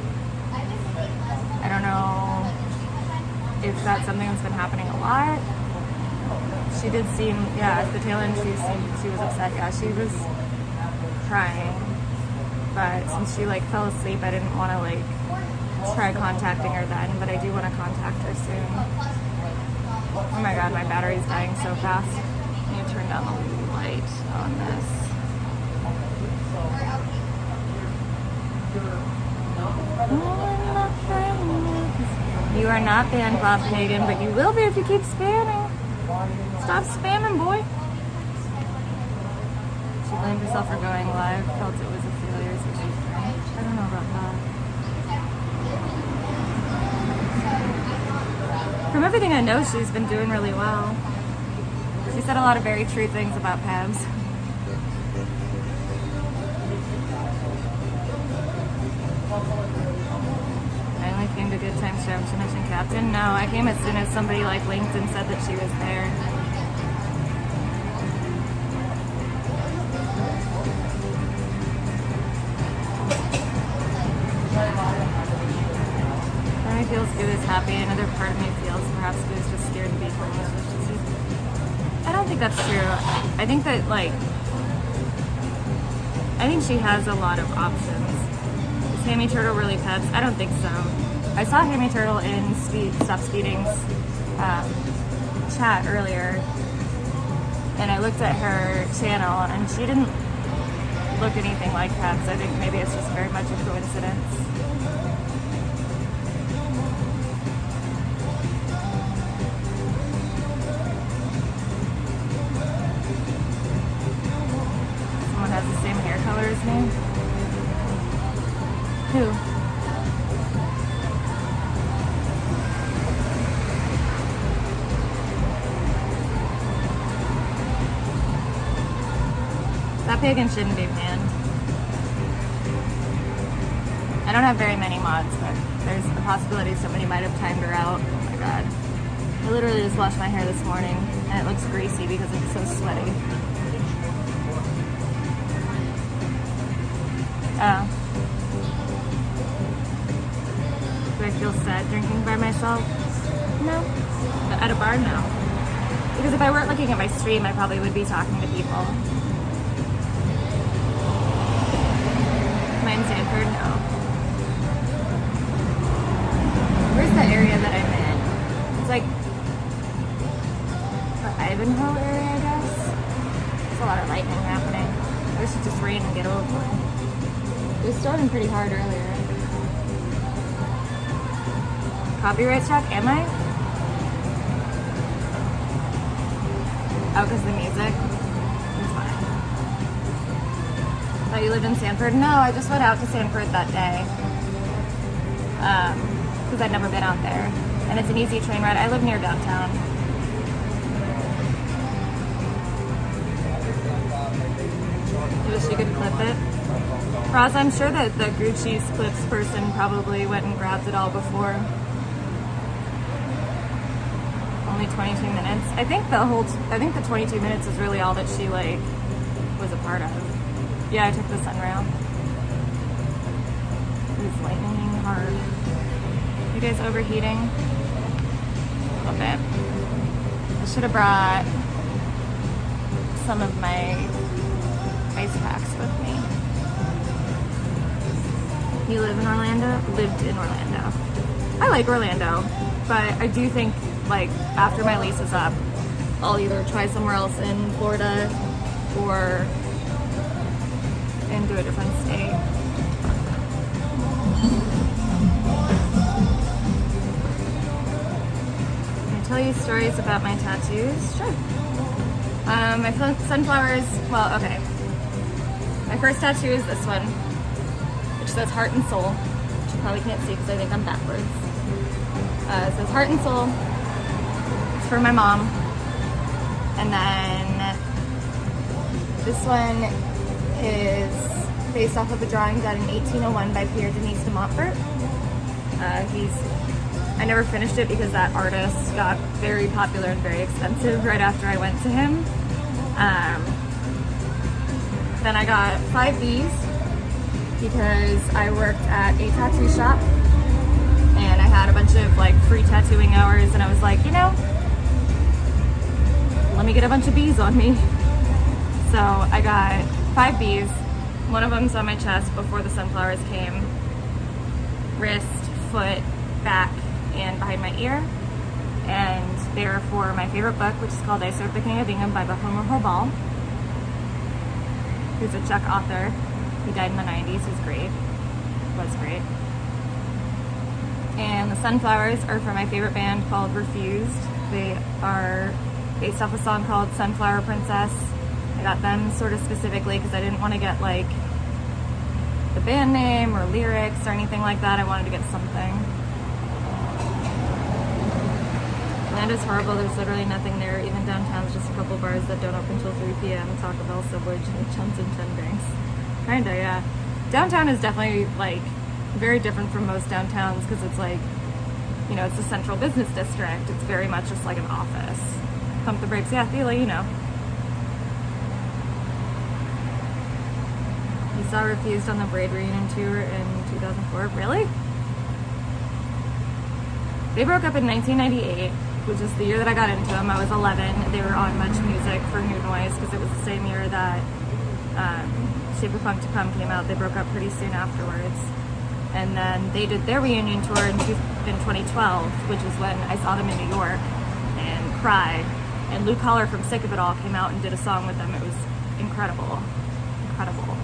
I don't know if that's something that's been happening a lot. She did seem, yeah, at the tail end she was upset. Yeah, she was crying. But since she like fell asleep, I didn't want to like try contacting her then, but I do want to contact her soon. Oh my god, my battery's dying so fast. I need to turn down the light on this. You are not banned, Bob Pagan, but you will be if you keep spamming. Stop spamming, boy. She blamed herself for going live, felt it was a failure, so she I don't know about that. From everything I know, she's been doing really well. She said a lot of very true things about Pabs. I only came to Good Times Show. She mentioned Captain. No, I came as soon as somebody like linked and said that she was there. Part of me feels Boo is happy. Another part of me feels perhaps Boo is just scared to be homeless. I don't think that's true. I think that like I think she has a lot of options. Is Hammy Turtle really Pebs? I don't think so. I saw Hammy Turtle in Stop Speeding's chat earlier, and I looked at her channel, and she didn't look anything like Pebs. I think maybe it's just very much a coincidence. Someone has the same hair color as me. Who? That pagan shouldn't be banned. I don't have very many mods, but there's a possibility somebody might have timed her out. Oh my god. I literally just washed my hair this morning, and it looks greasy because it's so sweaty. Oh. Do I feel sad drinking by myself? No. But at a bar, no. Because if I weren't looking at my stream, I probably would be talking to people. Am I in Sanford? No. Where's the area that I'm in? It's like the Ivanhoe area, I guess. There's a lot of lightning happening. I wish it just rained and get over. It was storming pretty hard earlier. Copyright struck? Am I? Oh, because the music? It's fine. Thought you lived in Sanford? No, I just went out to Sanford that day. Because I'd never been out there. And it's an easy train ride. I live near downtown. I wish you could clip it. Roz, I'm sure that the Gucci's clips person probably went and grabbed it all before. Only 22 minutes. I think the 22 minutes is really all that she like was a part of. Yeah, I took the sunrail. It's lightning hard. You guys overheating? A little bit. I should have brought some of my ice packs with me. You live in Orlando? Lived in Orlando. I like Orlando, but I do think like after my lease is up, I'll either try somewhere else in Florida or into a different state. Until tell you stories about my tattoos? Sure. My sunflowers, well, okay. My first tattoo is this one, which says heart and soul, which you probably can't see because I think I'm backwards. It says heart and soul. It's for my mom. And then this one is based off of a drawing done in 1801 by Pierre Denis de Montfort. I never finished it because that artist got very popular and very expensive right after I went to him. Then I got 5 Bs because I worked at a tattoo shop and I had a bunch of like free tattooing hours and I was like, you know, let me get a bunch of Bs on me. So I got 5 Bs. One of them's on my chest before the sunflowers came. Wrist, foot, back, and behind my ear. And they're for my favorite book, which is called I Serve the King of England by Homer Hobal, who's a Czech author. He died in the 90s. He's great. Was great. And the sunflowers are for my favorite band called Refused. They are based off a song called Sunflower Princess. I got them sort of specifically because I didn't want to get like the band name or lyrics or anything like that. I wanted to get something. Land is horrible. There's literally nothing there. Even downtown's just a couple bars that don't open until 3 p.m. Taco Bell, Subway, Chums, and 10 drinks. Kinda, yeah. Downtown is definitely like very different from most downtowns because it's like, you know, it's a central business district. It's very much just like an office. Pump the brakes, yeah, Thela, you know. You saw Refused on the Braid reunion tour in 2004. Really? They broke up in 1998, which is the year that I got into them. I was 11. They were on Much Music for New Noise because it was the same year that Shape of Punk to Come came out. They broke up pretty soon afterwards. And then they did their reunion tour in 2012, which is when I saw them in New York and cried. And Luke Holler from Sick of It All came out and did a song with them. It was incredible. Incredible.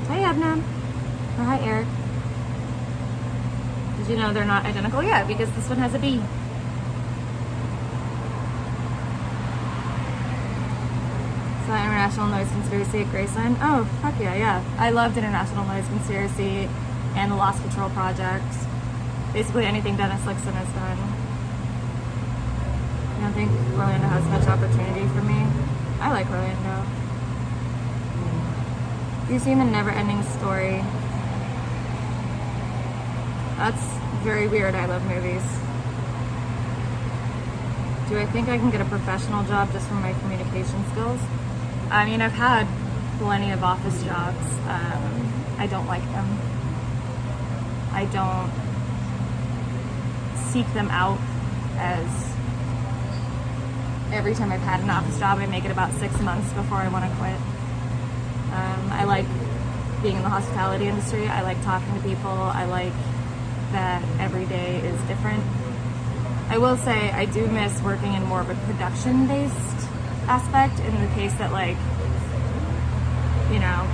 Hi, Abnam. Or hi, Eric. Did you know they're not identical? Yeah, because this one has a B. Saw International Noise Conspiracy at Graceland. Oh, fuck yeah, yeah. I loved International Noise Conspiracy and the Lost Patrol Project. Basically anything Dennis Lyxzén has done. I don't think Orlando has much opportunity for me. I like Orlando. You've seen The Never Ending Story. That's very weird. I love movies. Do I think I can get a professional job just from my communication skills? I mean, I've had plenty of office jobs. I don't like them. I don't seek them out as every time I've had an office job, I make it about 6 months before I want to quit. I like being in the hospitality industry. I like talking to people. I like that every day is different. I will say I do miss working in more of a production-based aspect in the case that, like, you know,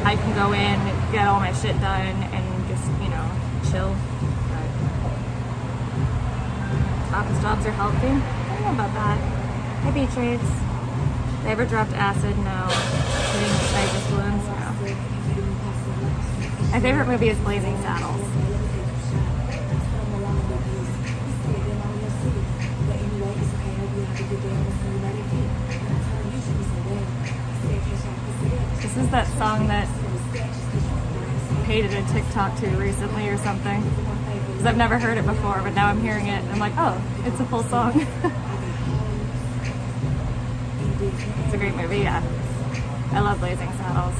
I can go in, get all my shit done, and just, you know, chill. But office jobs are healthy. I don't know about that. Hi, Beatrice. Have I ever dropped acid? No. Hitting cypress balloons? No. My favorite movie is Blazing Saddles. This is that song that hated a TikTok to recently or something. Because I've never heard it before, but now I'm hearing it and I'm like, oh, it's a full song. It's a great movie, yeah. I love Blazing Saddles.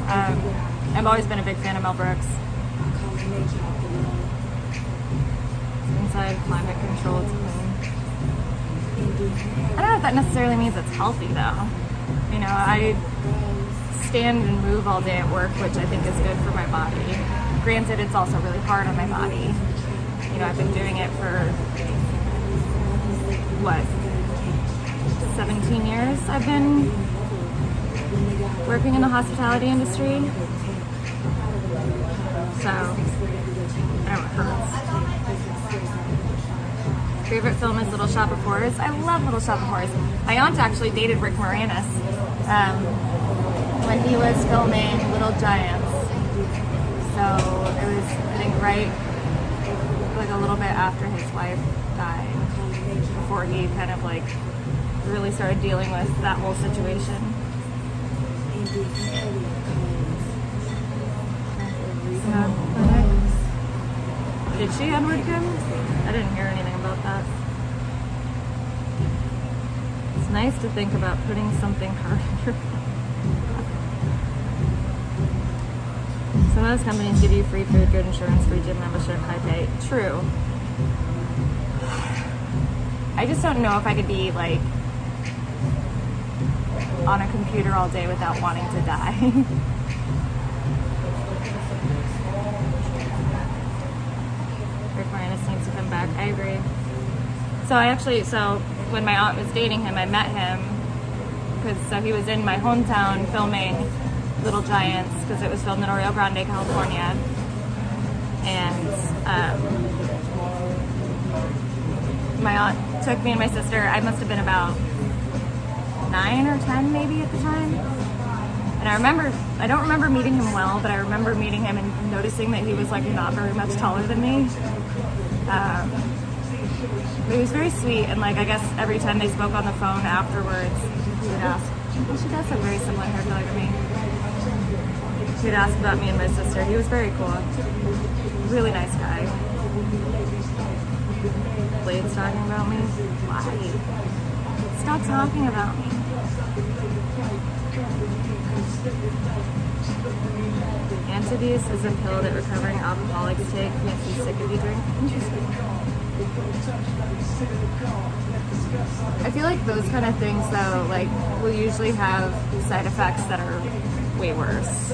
I've always been a big fan of Mel Brooks. Inside climate control, it's clean. I don't know if that necessarily means it's healthy though. You know, I stand and move all day at work, which I think is good for my body. Granted, it's also really hard on my body. You know, I've been doing it for, what, 17 years I've been working in the hospitality industry. So hurts. Favorite film is Little Shop of Horrors. I love Little Shop of Horrors. My aunt actually dated Rick Moranis when he was filming Little Giants. So it was, I think, right like a little bit after his wife died, before he kind of like really started dealing with that whole situation. Did she Edward Kim? I didn't hear anything about that. It's nice to think about putting something hard in your mouth. Some of those companies give you free food, good insurance, free gym membership, high pay. True. I just don't know if I could be like on a computer all day without wanting to die. Rick Moranis needs to come back. I agree. So when my aunt was dating him, I met him because he was in my hometown filming Little Giants because it was filmed in Rio Grande, California. And my aunt took me and my sister. I must have been about 9 or 10 maybe at the time. And I don't remember meeting him well, but I remember meeting him and noticing that he was like not very much taller than me. But he was very sweet, and like I guess every time they spoke on the phone afterwards, he would ask, well, she does have very similar hair color to me. He'd ask about me and my sister. He was very cool. Really nice guy. Blade's talking about me? Why? Stop talking about me. Antabuse is a pill that recovering alcoholics take. Makes you sick if you drink. Interesting. I feel like those kind of things, though, like, will usually have side effects that are way worse.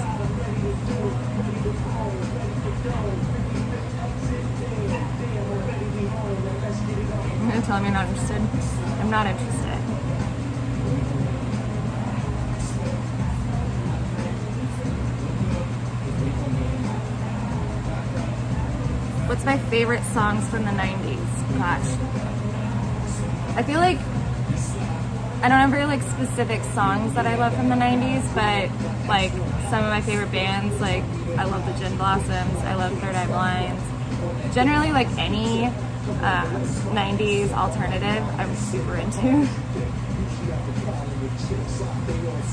You're gonna tell me you're not interested? I'm not interested. What's my favorite songs from the 90s? Gosh. I feel like I don't have very like specific songs that I love from the 90s, but like some of my favorite bands, like I love the Gin Blossoms, I love Third Eye Blind. Generally like any 90s alternative I'm super into.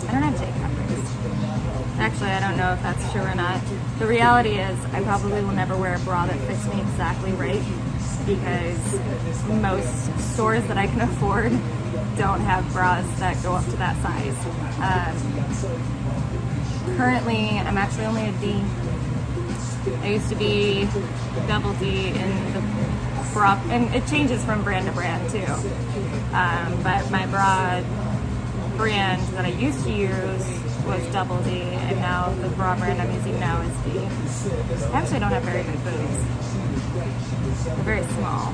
I don't have J Peppers. Actually, I don't know if that's true or not. The reality is I probably will never wear a bra that fits me exactly right because most stores that I can afford don't have bras that go up to that size. Currently, I'm actually only a D. I used to be double D in the bra, and it changes from brand to brand too. But my bra brand that I used to use was double D, and now the bra brand I'm using now is D. I actually don't have very big boobs. They're very small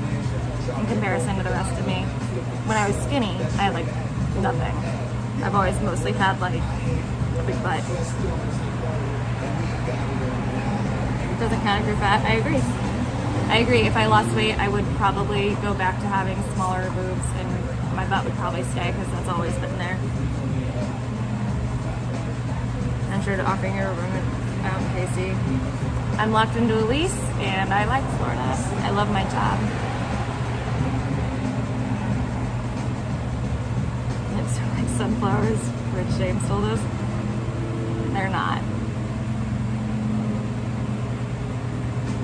in comparison to the rest of me. When I was skinny, I had like nothing. I've always mostly had like a big butt. It doesn't count if you're fat. I agree. If I lost weight, I would probably go back to having smaller boobs, and my butt would probably stay because that's always been there. I'm sure to offering your room at Casey. I'm locked into a lease, and I like Florida. I love my job. Lips are like sunflowers. Rich James told us. They're not.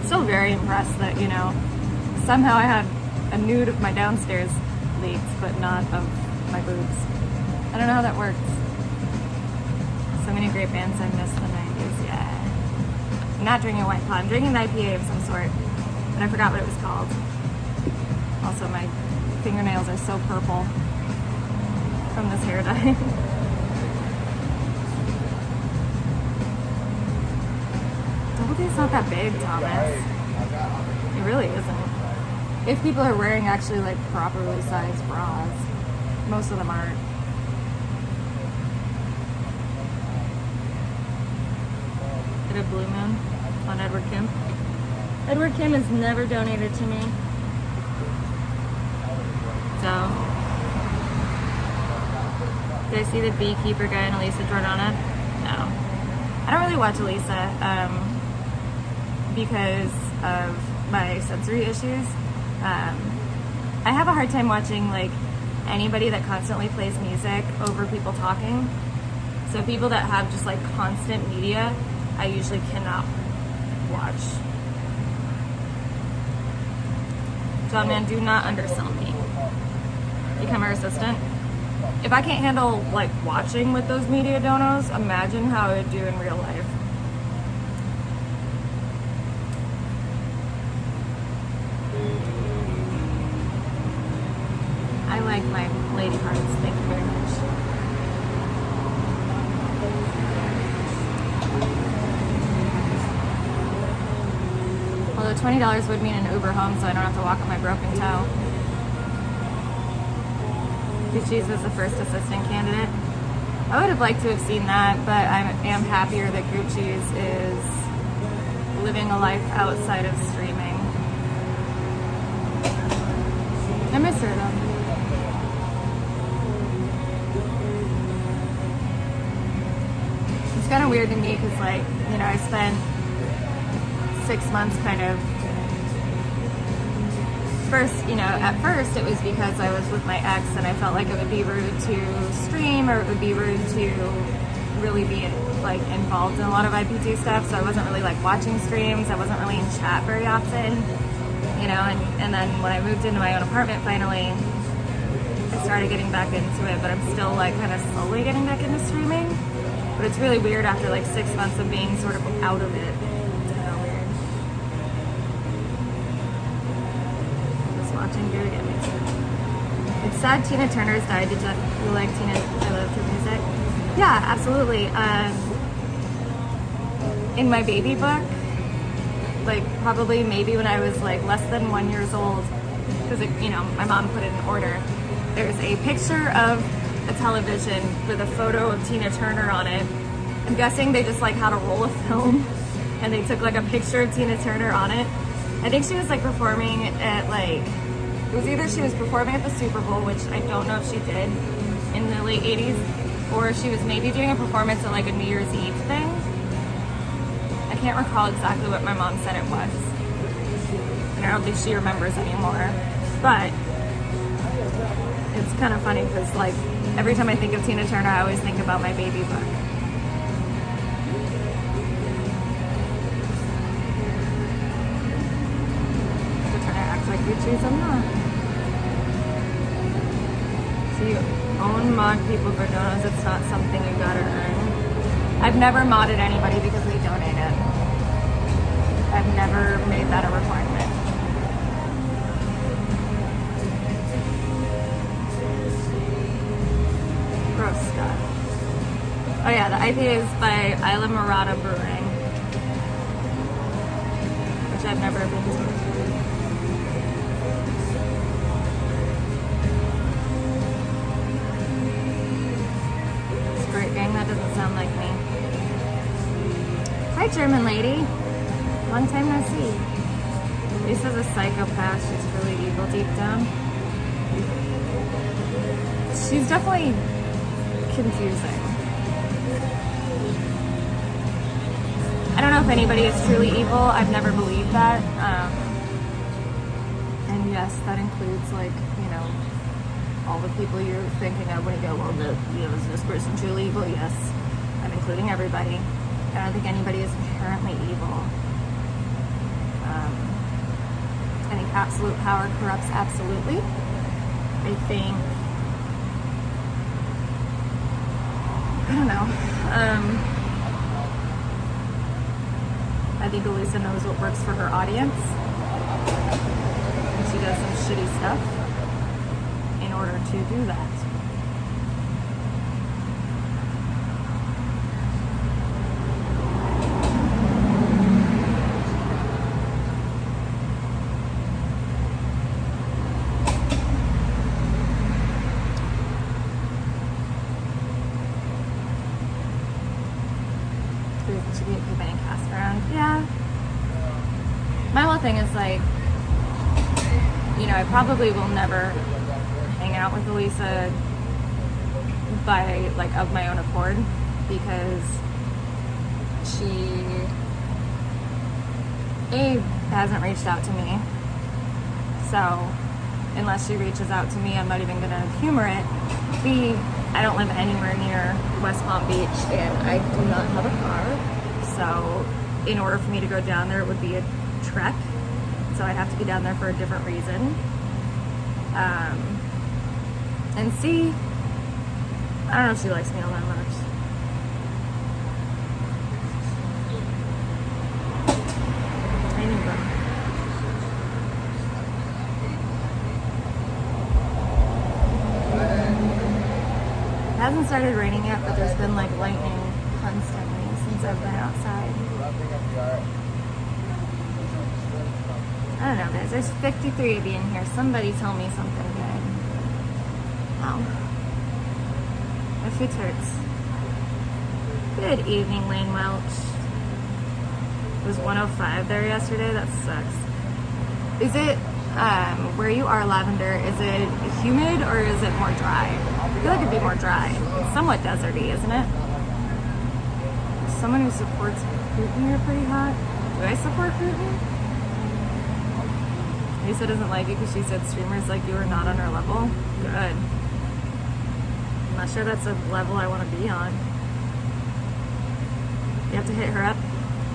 Still very impressed that, you know, somehow I had a nude of my downstairs leaked, but not of my boobs. I don't know how that works. So many great bands I miss the 90s, yeah. I'm not drinking a White Claw, I'm drinking an IPA of some sort, but I forgot what it was called. Also, my fingernails are so purple from this hair dye. Double D's not that big, Thomas. It really isn't. If people are wearing actually like properly sized bras, most of them aren't. Did a blue moon on Edward Kim? Edward Kim has never donated to me. So, did I see the Beekeeper guy and Elisa Jordana? No. I don't really watch Elisa because of my sensory issues. I have a hard time watching like anybody that constantly plays music over people talking. So people that have just like constant media, I usually cannot watch. John Man, do not undersell me. Become our assistant. If I can't handle like watching with those media donos, imagine how I would do in real life. I like my lady hearts. Thank you very much. Although $20 would mean an Uber home, so I don't have to walk on my broken toe. Gucci's was the first assistant candidate. I would have liked to have seen that, but I am happier that Gucci's is living a life outside of streaming. I miss her though. It's kind of weird to me because, like, you know, I spent 6 months kind of at first it was because I was with my ex and I felt like it would be rude to stream, or it would be rude to really be like involved in a lot of IPT stuff, so I wasn't really like watching streams, I wasn't really in chat very often, you know, and then when I moved into my own apartment finally, I started getting back into it, but I'm still like kind of slowly getting back into streaming, but it's really weird after like 6 months of being sort of out of it. Watching Good Again makes sense. It's sad Tina Turner's died. Did you like Tina? I love her music. Yeah, absolutely. In my baby book, like probably maybe when I was like less than 1 year old, because you know my mom put it in order. There's a picture of a television with a photo of Tina Turner on it. I'm guessing they just like had a roll of film and they took like a picture of Tina Turner on it. I think she was like performing at like, it was either she was performing at the Super Bowl, which I don't know if she did in the late 80s, or she was maybe doing a performance at like a New Year's Eve thing. I can't recall exactly what my mom said it was. And I don't think she remembers anymore. But it's kind of funny because like every time I think of Tina Turner, I always think about my baby book. Like Gucci's, I'm not. So you own mod people for donos, it's not something you gotta earn. I've never modded anybody because they donated. I've never made that a requirement. Gross stuff. Oh yeah, the IPA is by Isla Morada Brewing, which I've never been to. Gang, that doesn't sound like me. Hi, German lady. Long time no see. Lisa's a psychopath. She's really evil deep down. She's definitely confusing. I don't know if anybody is truly evil. I've never believed that. And yes, that includes like, you know, all the people you're thinking of when you go, well, is this person truly evil? Yes, I'm including everybody. I don't think anybody is inherently evil. I think absolute power corrupts absolutely. I think, I don't know. I think Elisa knows what works for her audience. And she does some shitty stuff in order to do that. Should be a been cast around. Yeah. My whole thing thing is like, you know, I probably will never hang out with Elisa by like of my own accord, because she hasn't reached out to me. So unless she reaches out to me, I'm not even gonna humor it. B, I don't live anywhere near West Palm Beach and I do not have a car. So in order for me to go down there, it would be a trek. So I'd have to be down there for a different reason. And C, I don't know if she likes me all that much. I need them. It hasn't started raining yet, but there's been like lightning constantly since I've been outside. I don't know, guys. There's 53 of you in here. Somebody tell me something good. Ow. My foot hurts. Good evening, Lane Welch. It was 105 there yesterday. That sucks. Is it, where you are, Lavender, is it humid or is it more dry? I feel like it'd be more dry. It's somewhat deserty, isn't it? Someone who supports Putin, you're pretty hot. Do I support Putin? Lisa doesn't like you because she said streamers like you are not on her level. Good. I'm not sure that's a level I want to be on. You have to hit her up.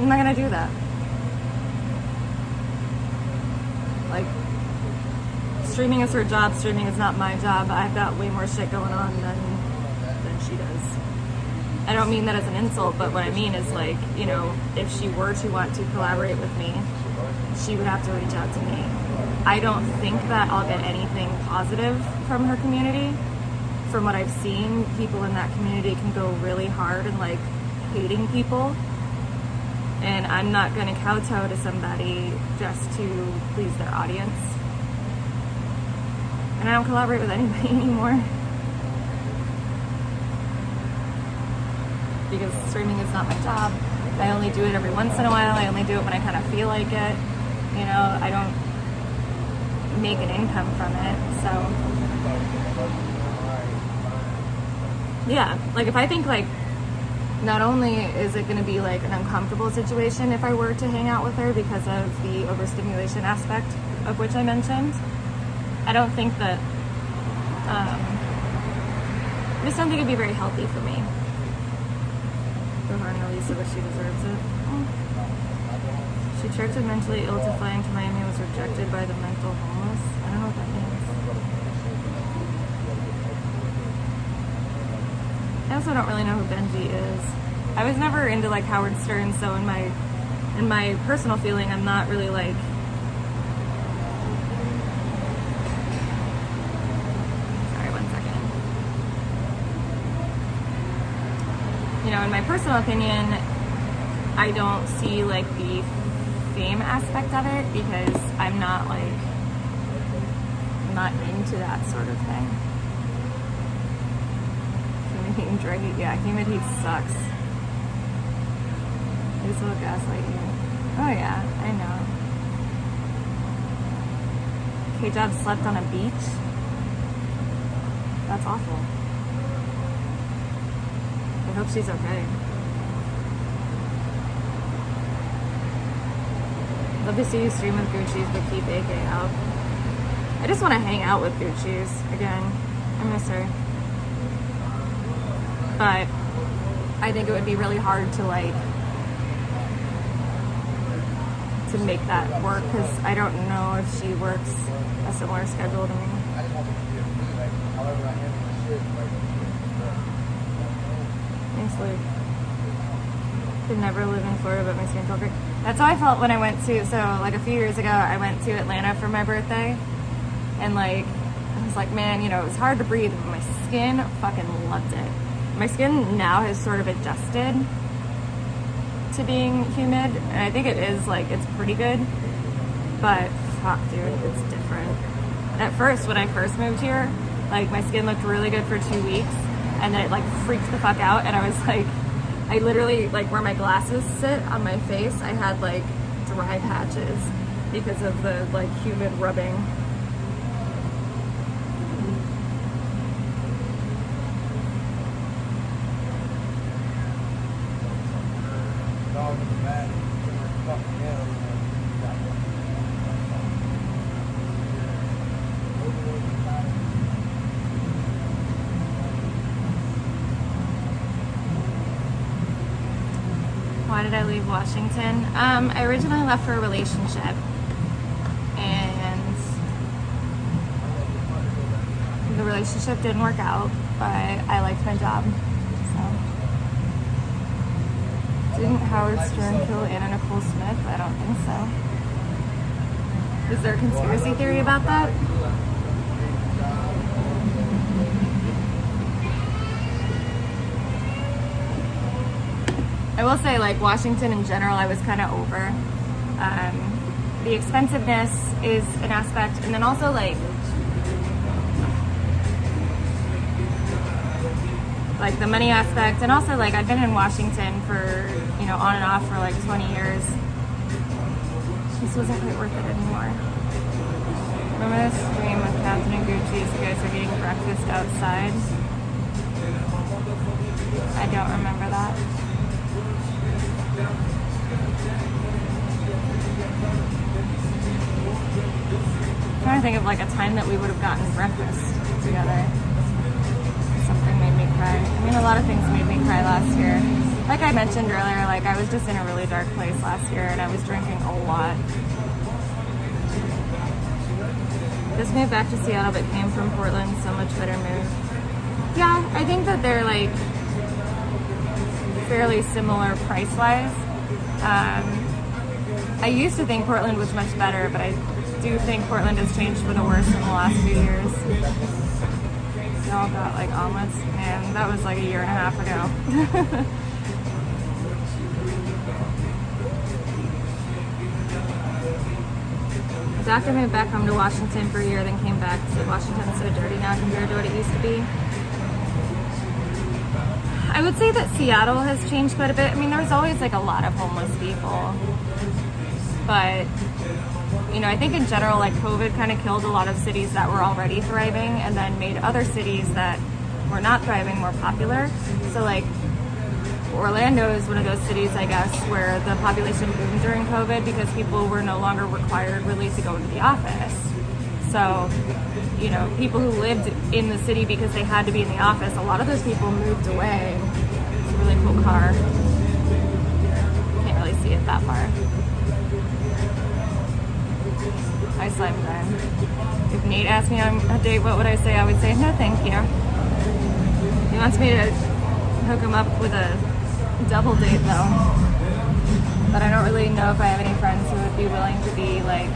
I'm not gonna do that. Like, streaming is her job, streaming is not my job. I've got way more shit going on than she does. I don't mean that as an insult, but what I mean is like, you know, if she were to want to collaborate with me, she would have to reach out to me. I don't think that I'll get anything positive from her community. From what I've seen, people in that community can go really hard and like hating people. And I'm not gonna kowtow to somebody just to please their audience. And I don't collaborate with anybody anymore. Because streaming is not my job. I only do it every once in a while. I only do it when I kind of feel like it. You know, I don't make an income from it, so. Yeah, like if I think like, not only is it gonna be like an uncomfortable situation if I were to hang out with her because of the overstimulation aspect of which I mentioned, I don't think that, I just don't think it'd be very healthy for me. For her and Elisa, but she deserves it. She tried to mentally ill to fly into Miami and was rejected by the mental homeless. I don't know what that means. I also don't really know who Benji is. I was never into like Howard Stern, so in my personal feeling, I'm not really like. Sorry, 1 second. You know, in my personal opinion, I don't see like the fame aspect of it because I'm not into that sort of thing. Humid heat and dry heat, yeah, humid heat sucks. This will gaslight you. Oh yeah, I know. K-Job slept on a beach? That's awful. I hope she's okay. Love to see you stream with Gucci's, but keep AK out. I just want to hang out with Gucci's again. I miss her. But I think it would be really hard to like to make that work because I don't know if she works a similar schedule to me. Thanks, Luke. Could never live in Florida, but my skin felt great. That's how I felt when I went to, so like a few years ago, I went to Atlanta for my birthday. And like, I was like, man, you know, it was hard to breathe, but my skin fucking loved it. My skin now has sort of adjusted to being humid, and I think it is like, it's pretty good. But fuck, dude, it's different. At first, when I first moved here, like my skin looked really good for 2 weeks, and then it like freaked the fuck out, and I was like, I literally, like where my glasses sit on my face, I had like dry patches. because of the like humid rubbing. Dog in the back. Fucking hell. Why did I leave Washington? I originally left for a relationship, and the relationship didn't work out, but I liked my job, so. Didn't Howard Stern kill Anna Nicole Smith? I don't think so. Is there a conspiracy theory about that? I will say, like, Washington in general, I was kind of over. The expensiveness is an aspect, and then also, like the money aspect, and also, like, I've been in Washington for, you know, on and off for, like, 20 years. This wasn't quite worth it anymore. Remember this stream with Captain and Gucci as you guys are eating breakfast outside? I don't remember that. I'm trying to think of like a time that we would have gotten breakfast together. Something made me cry. I mean, a lot of things made me cry last year. Like I mentioned earlier, like I was just in a really dark place last year and I was drinking a lot. Just moved back to Seattle but came from Portland, so much better mood. Yeah, I think that they're like fairly similar price-wise. I used to think Portland was much better, but I do think Portland has changed for the worse in the last few years. Y'all got like omelets, man, that was like a year and a half ago. The doctor moved back home to Washington for a year, then came back, said Washington's so dirty now compared to what it used to be. I would say that Seattle has changed quite a bit. I mean, there was always like a lot of homeless people, but you know, I think in general, like COVID kind of killed a lot of cities that were already thriving and then made other cities that were not thriving more popular. So like Orlando is one of those cities, I guess, where the population boomed during COVID because people were no longer required really to go into the office. So, you know, people who lived in the city because they had to be in the office, a lot of those people moved away. It's a really cool car. Can't really see it that far. Hi, Slime Time. If Nate asked me on a date, what would I say? I would say, no, thank you. He wants me to hook him up with a double date, though. But I don't really know if I have any friends who would be willing to be, like,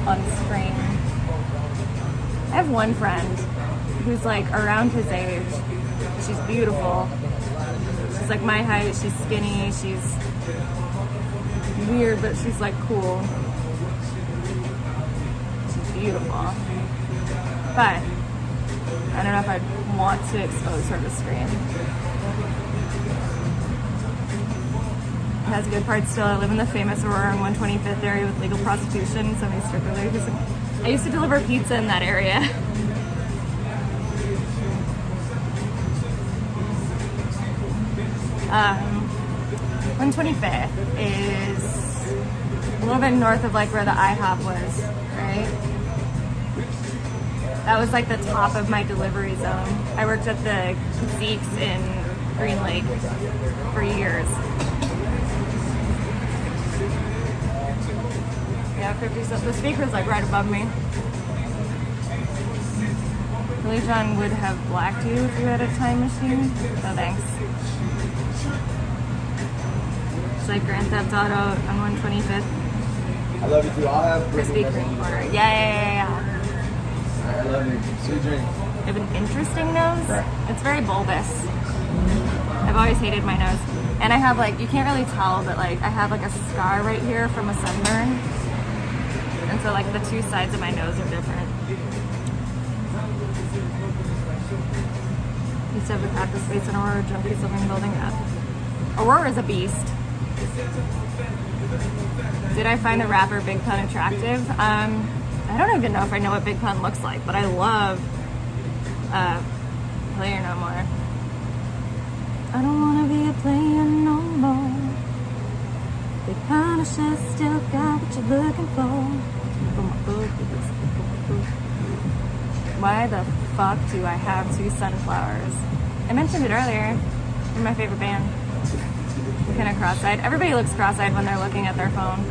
on screen. I have one friend who's, like, around his age. She's beautiful. She's, like, my height. She's skinny. She's weird, but she's, like, cool. Beautiful, but I don't know if I'd want to expose her to screen. It has good parts still. I live in the famous Aurora and 125th area with legal prostitution. So many stripper ladies. I used to deliver pizza in that area. 125th is a little bit north of like where the IHOP was, right? That was like the top of my delivery zone. I worked at the Zeke's in Green Lake for years. Yeah, 50 cents. The speaker's like right above me. Billy John would have blacked you if you had a time machine. No thanks. It's like Grand Theft Auto on 125th. I love you too. I'll have Crispy Cream Corner. Yeah. I love you. Sweet dreams. I have an interesting nose. Right. It's very bulbous. I've always hated my nose. And I have like, you can't really tell, but like I have like a scar right here from a sunburn. And so like the two sides of my nose are different. Used to have a practice space in Aurora, junkies living building up. Aurora is a beast. Did I find the rapper Big Pun attractive? I don't even know if I know what Big Pun looks like, but I love Player No More. I don't wanna be a player no more. Big Pun, I still got what you're looking for. Why the fuck do I have 2 sunflowers? I mentioned it earlier. They're my favorite band. I'm kind of cross-eyed. Everybody looks cross-eyed when they're looking at their phone.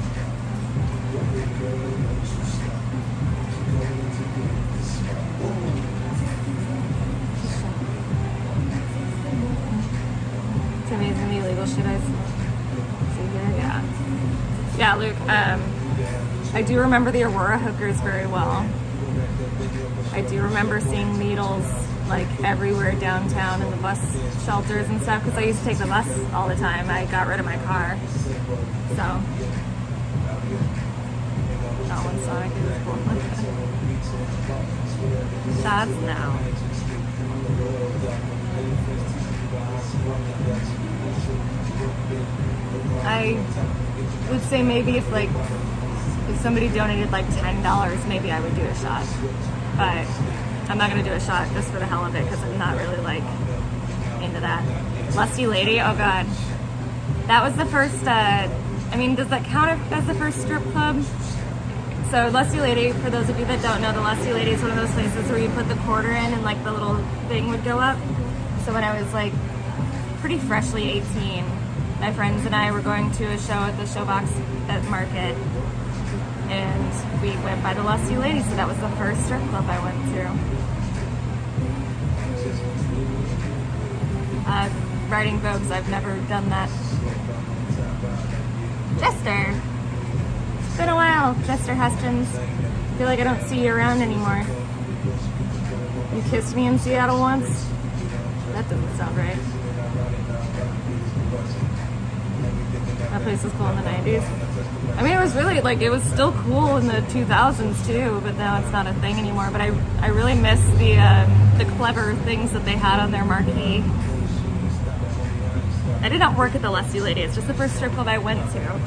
It's amazingly illegal shit I see here. Yeah. Yeah, Luke. I do remember the Aurora hookers very well. I do remember seeing needles like everywhere downtown in the bus shelters and stuff because I used to take the bus all the time. I got rid of my car. So, not one Sonic is cool. Shots now. I would say maybe if somebody donated like $10, maybe I would do a shot. But I'm not gonna do a shot just for the hell of it because I'm not really like into that. Lusty Lady, oh god. That was the first, does that count as the first strip club? So Lusty Lady, for those of you that don't know, the Lusty Lady is one of those places where you put the quarter in and like the little thing would go up. So when I was like pretty freshly 18, my friends and I were going to a show at the Showbox at Market, and we went by the Lusty Lady, so that was the first strip club I went to. Writing Vogues, I've never done that. Jester! It's been a while, Jester Hestins. I feel like I don't see you around anymore. You kissed me in Seattle once? That doesn't sound right. That place was cool in the 90s. I mean, it was really, it was still cool in the 2000s too, but now it's not a thing anymore. But I really miss the clever things that they had on their marquee. I did not work at the Lusty Lady. It's just the first strip club I went to.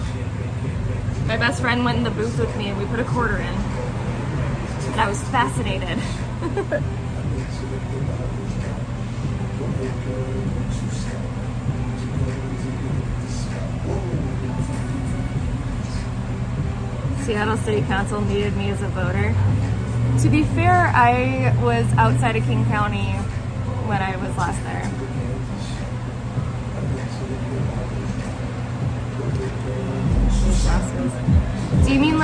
My best friend went in the booth with me and we put a quarter in. And I was fascinated. Seattle City Council needed me as a voter. To be fair, I was outside of King County when I was last there. Do you mean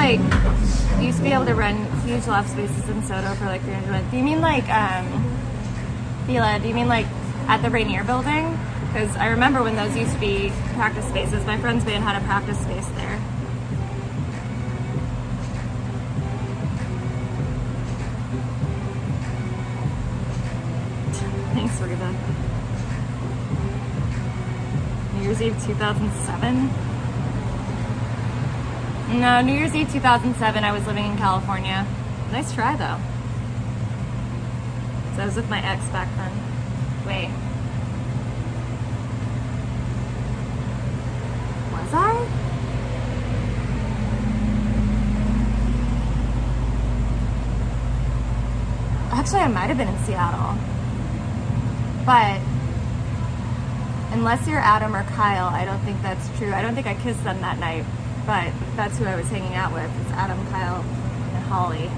you used to be able to rent huge loft spaces in Soto for like $300? Do you mean Fila, do you mean at the Rainier building? Because I remember when those used to be practice spaces. My friend's band had a practice space there. Thanks, Reba. New Year's Eve 2007? No, New Year's Eve 2007, I was living in California. Nice try, though. So I was with my ex back then. Wait. Was I? Actually, I might have been in Seattle. But unless you're Adam or Kyle, I don't think that's true. I don't think I kissed them that night. But that's who I was hanging out with. It's Adam, Kyle, and Holly.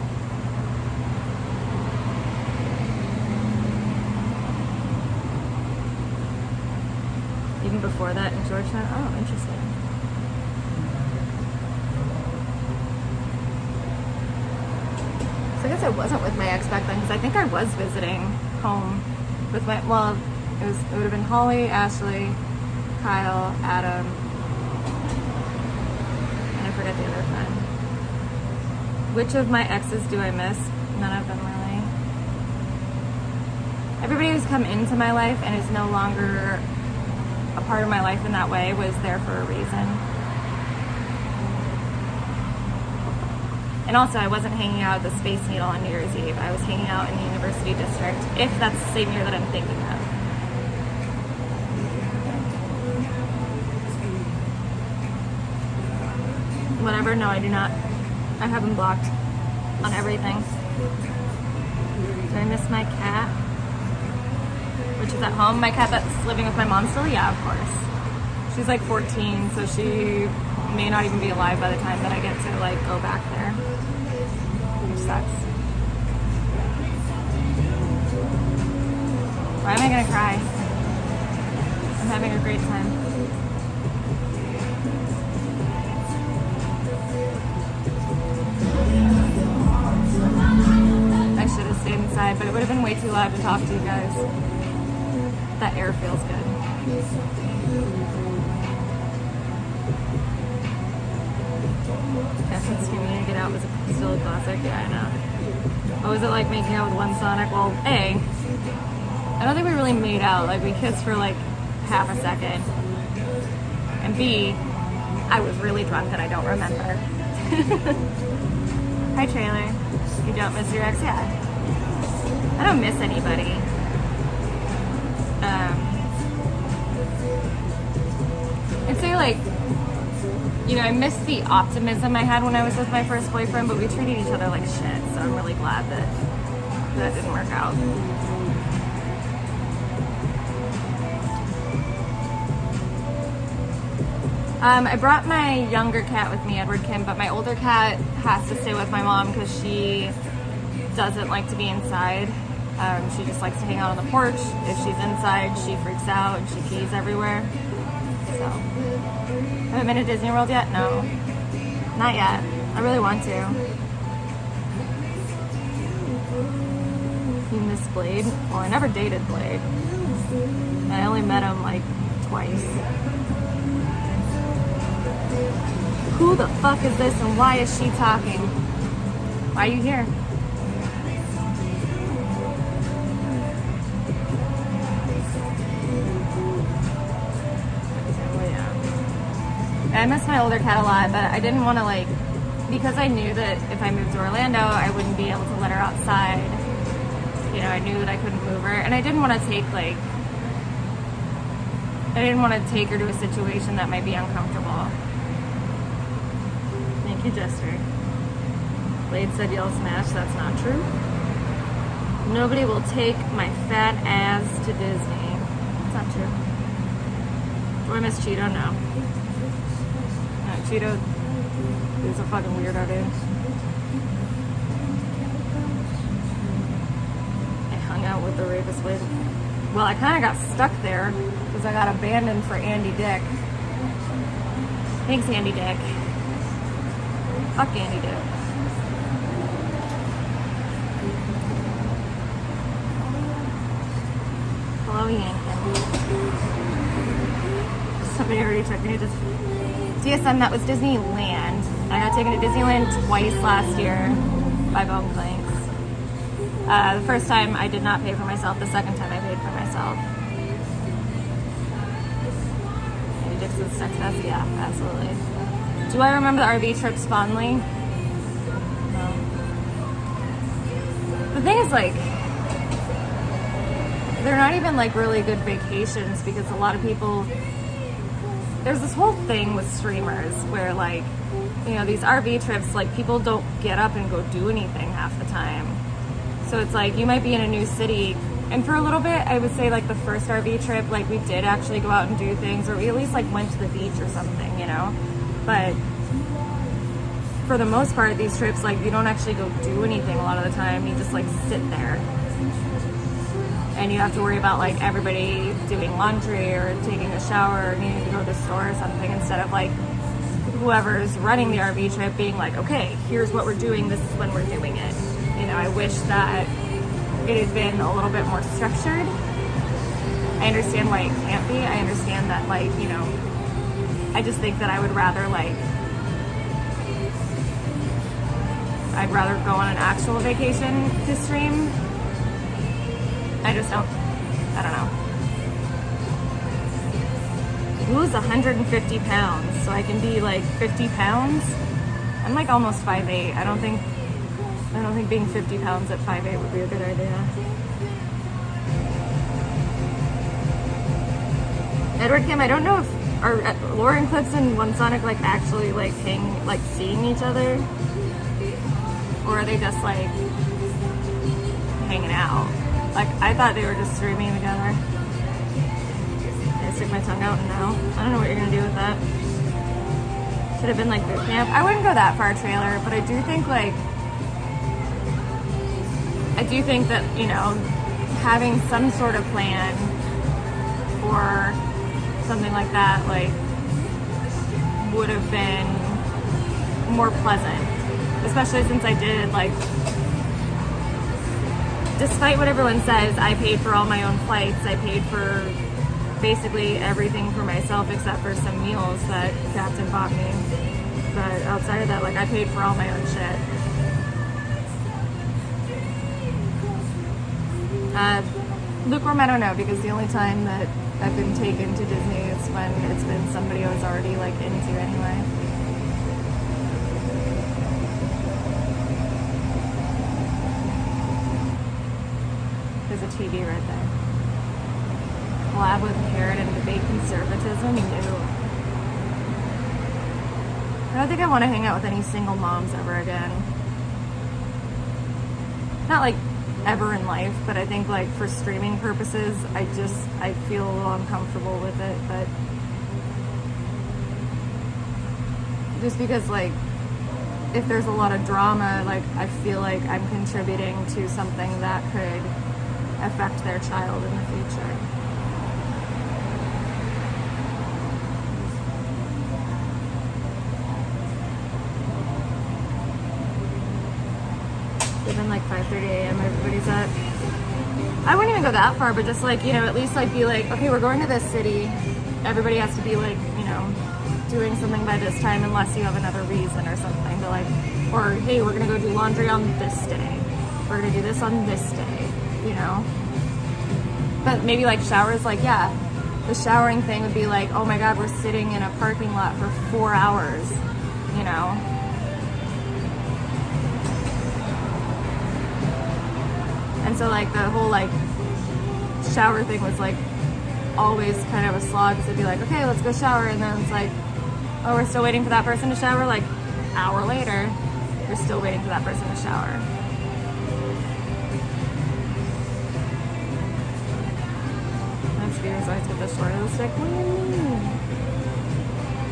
Even before that in Georgetown? Oh, interesting. So I guess I wasn't with my ex back then because I think I was visiting home with my, it would have been Holly, Ashley, Kyle, Adam, I forget the other friend. Which of my exes do I miss? None of them really. Everybody who's come into my life and is no longer a part of my life in that way was there for a reason. And also, I wasn't hanging out at the Space Needle on New Year's Eve. I was hanging out in the University District, if that's the same year that I'm thinking of. whatever. No, I do not. I have him blocked on everything. Do I miss my cat? Which is at home? My cat that's living with my mom still? Yeah, of course. She's like 14, so she may not even be alive by the time that I get to like go back there. Which sucks. Why am I gonna cry? I'm having a great time. I should have stayed inside, but it would have been way too loud to talk to you guys. That air feels good. Captain Screaming to Get Out was still a classic. Yeah, I know. What was it like making out with One Sonic? Well, A, I don't think we really made out. Like, we kissed for like half a second. And B, I was really drunk and I don't remember. Hi, Trailer. You don't miss your ex? Yeah. I don't miss anybody. I'd say, like, you know, I miss the optimism I had when I was with my first boyfriend, but we treated each other like shit, so I'm really glad that that didn't work out. I brought my younger cat with me, Edward Kim, but my older cat has to stay with my mom because she doesn't like to be inside. She just likes to hang out on the porch. If she's inside, she freaks out and she pees everywhere. So, haven't been to Disney World yet? No, not yet. I really want to. You miss Blade? Well, I never dated Blade. I only met him like twice. Who the fuck is this and why is she talking? Why are you here? I miss my older cat a lot, but I didn't want to, like, because I knew that if I moved to Orlando, I wouldn't be able to let her outside. You know, I knew that I couldn't move her, and I didn't want to take, like, I didn't want to take her to a situation that might be uncomfortable. Thank you, Jester. Blade said you'll smash. That's not true. Nobody will take my fat ass to Disney. That's not true. Do I miss Cheeto? No. Cheeto is a fucking weirdo, dude. I hung out with the rapist lady. Well, I kind of got stuck there because I got abandoned for Andy Dick. Thanks, Andy Dick. Fuck Andy Dick. Hello, Yankin. Somebody already took me to DSM, that was Disneyland. I got taken to Disneyland twice last year by Bone Clanks. The first time I did not pay for myself, the second time I paid for myself. Andy Dixon's sex fest? Yeah, absolutely. Do I remember the RV trips fondly? No. The thing is, like, they're not even like really good vacations because a lot of people, there's this whole thing with streamers where, like, you know, these RV trips, like, people don't get up and go do anything half the time. So it's like you might be in a new city, and for a little bit I would say, like, the first RV trip, like, we did actually go out and do things, or we at least like went to the beach or something, you know. But for the most part, these trips, like, you don't actually go do anything a lot of the time. You just like sit there. And you have to worry about, like, everybody doing laundry or taking a shower or needing to go to the store or something, instead of, like, whoever's running the RV trip being like, okay, here's what we're doing, this is when we're doing it. You know, I wish that it had been a little bit more structured. I understand why it can't be. I understand that, like, you know, I just think that I would rather, like, I'd rather go on an actual vacation to stream. I just don't, I don't know. Lose 150 pounds so I can be like 50 pounds. I'm like almost 5'8". I don't think being 50 pounds at 5'8" would be a good idea. Edward Kim, I don't know if are Laura and Clips and One Sonic like actually like seeing each other, or are they just like hanging out? Like I thought they were just streaming together. I stick my tongue out and now I don't know what you're gonna do with that. Should have been like boot camp. I wouldn't go that far, trailer, but I do think that, you know, having some sort of plan for something like that, like, would have been more pleasant. Especially since I did, like, despite what everyone says, I paid for all my own flights. I paid for basically everything for myself except for some meals that Captain bought me. But outside of that, like, I paid for all my own shit. Lukewarm, I don't know, because the only time that I've been taken to Disney is when it's been somebody I was already, like, into anyway. There's a TV right there. Collab with carrot and debate conservatism. Ew. I don't think I want to hang out with any single moms ever again. Not like ever in life, but I think like for streaming purposes, I feel a little uncomfortable with it, but just because like if there's a lot of drama, like I feel like I'm contributing to something that could affect their child in the future. Even like 5:30 a.m. everybody's up. I wouldn't even go that far, but just like, you know, at least like be like, okay, we're going to this city. Everybody has to be like, you know, doing something by this time unless you have another reason or something to like, or hey, we're gonna go do laundry on this day. We're gonna do this on this day, you know? But maybe like showers, like, yeah, the showering thing would be like, oh my God, we're sitting in a parking lot for 4 hours, you know? And so like the whole like shower thing was like always kind of a slog, because it'd be like, okay, let's go shower, and then it's like, oh, we're still waiting for that person to shower. Like an hour later, you're still waiting for that person to shower. That's viewers always get the short of the stick. What do you mean?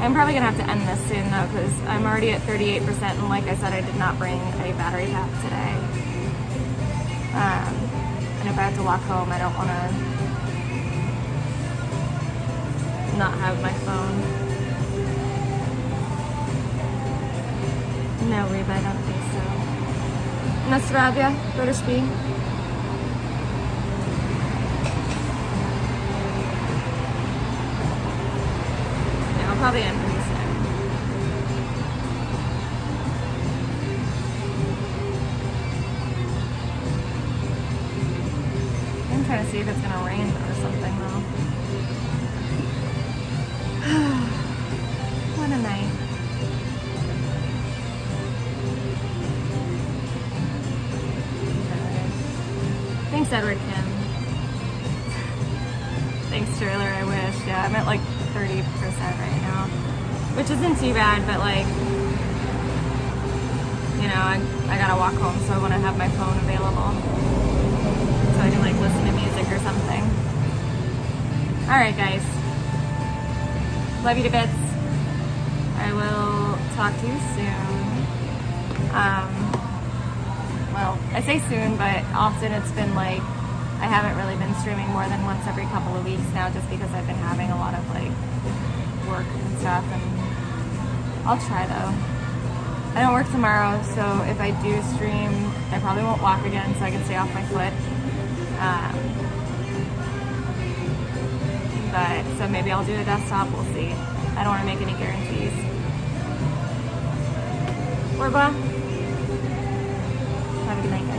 I'm probably gonna have to end this soon though, because I'm already at 38%, and like I said, I did not bring a battery pack today. And if I have to walk home, I don't want to not have my phone. No, Reba, I don't think so. Nostravia, British Bee. Yeah, I'll probably end pretty soon. I'm trying to see if it's gonna rain or something though. What a night. Thanks, Edward Kim. Thanks, Trailer, I wish. Yeah, I'm at like 30% right now, which isn't too bad, but like, you know, I gotta walk home, so I wanna have my phone available, so I can like listen to music or something. Alright guys, love you to bits. I will talk to you soon. Well, I say soon, but often it's been like, I haven't really been streaming more than once every couple of weeks now, just because I've been having a lot of like work and stuff, and I'll try though. I don't work tomorrow, so if I do stream, I probably won't walk again, so I can stay off my foot. But so maybe I'll do a desktop, we'll see. I don't want to make any guarantees. Orba, have a good night, guys.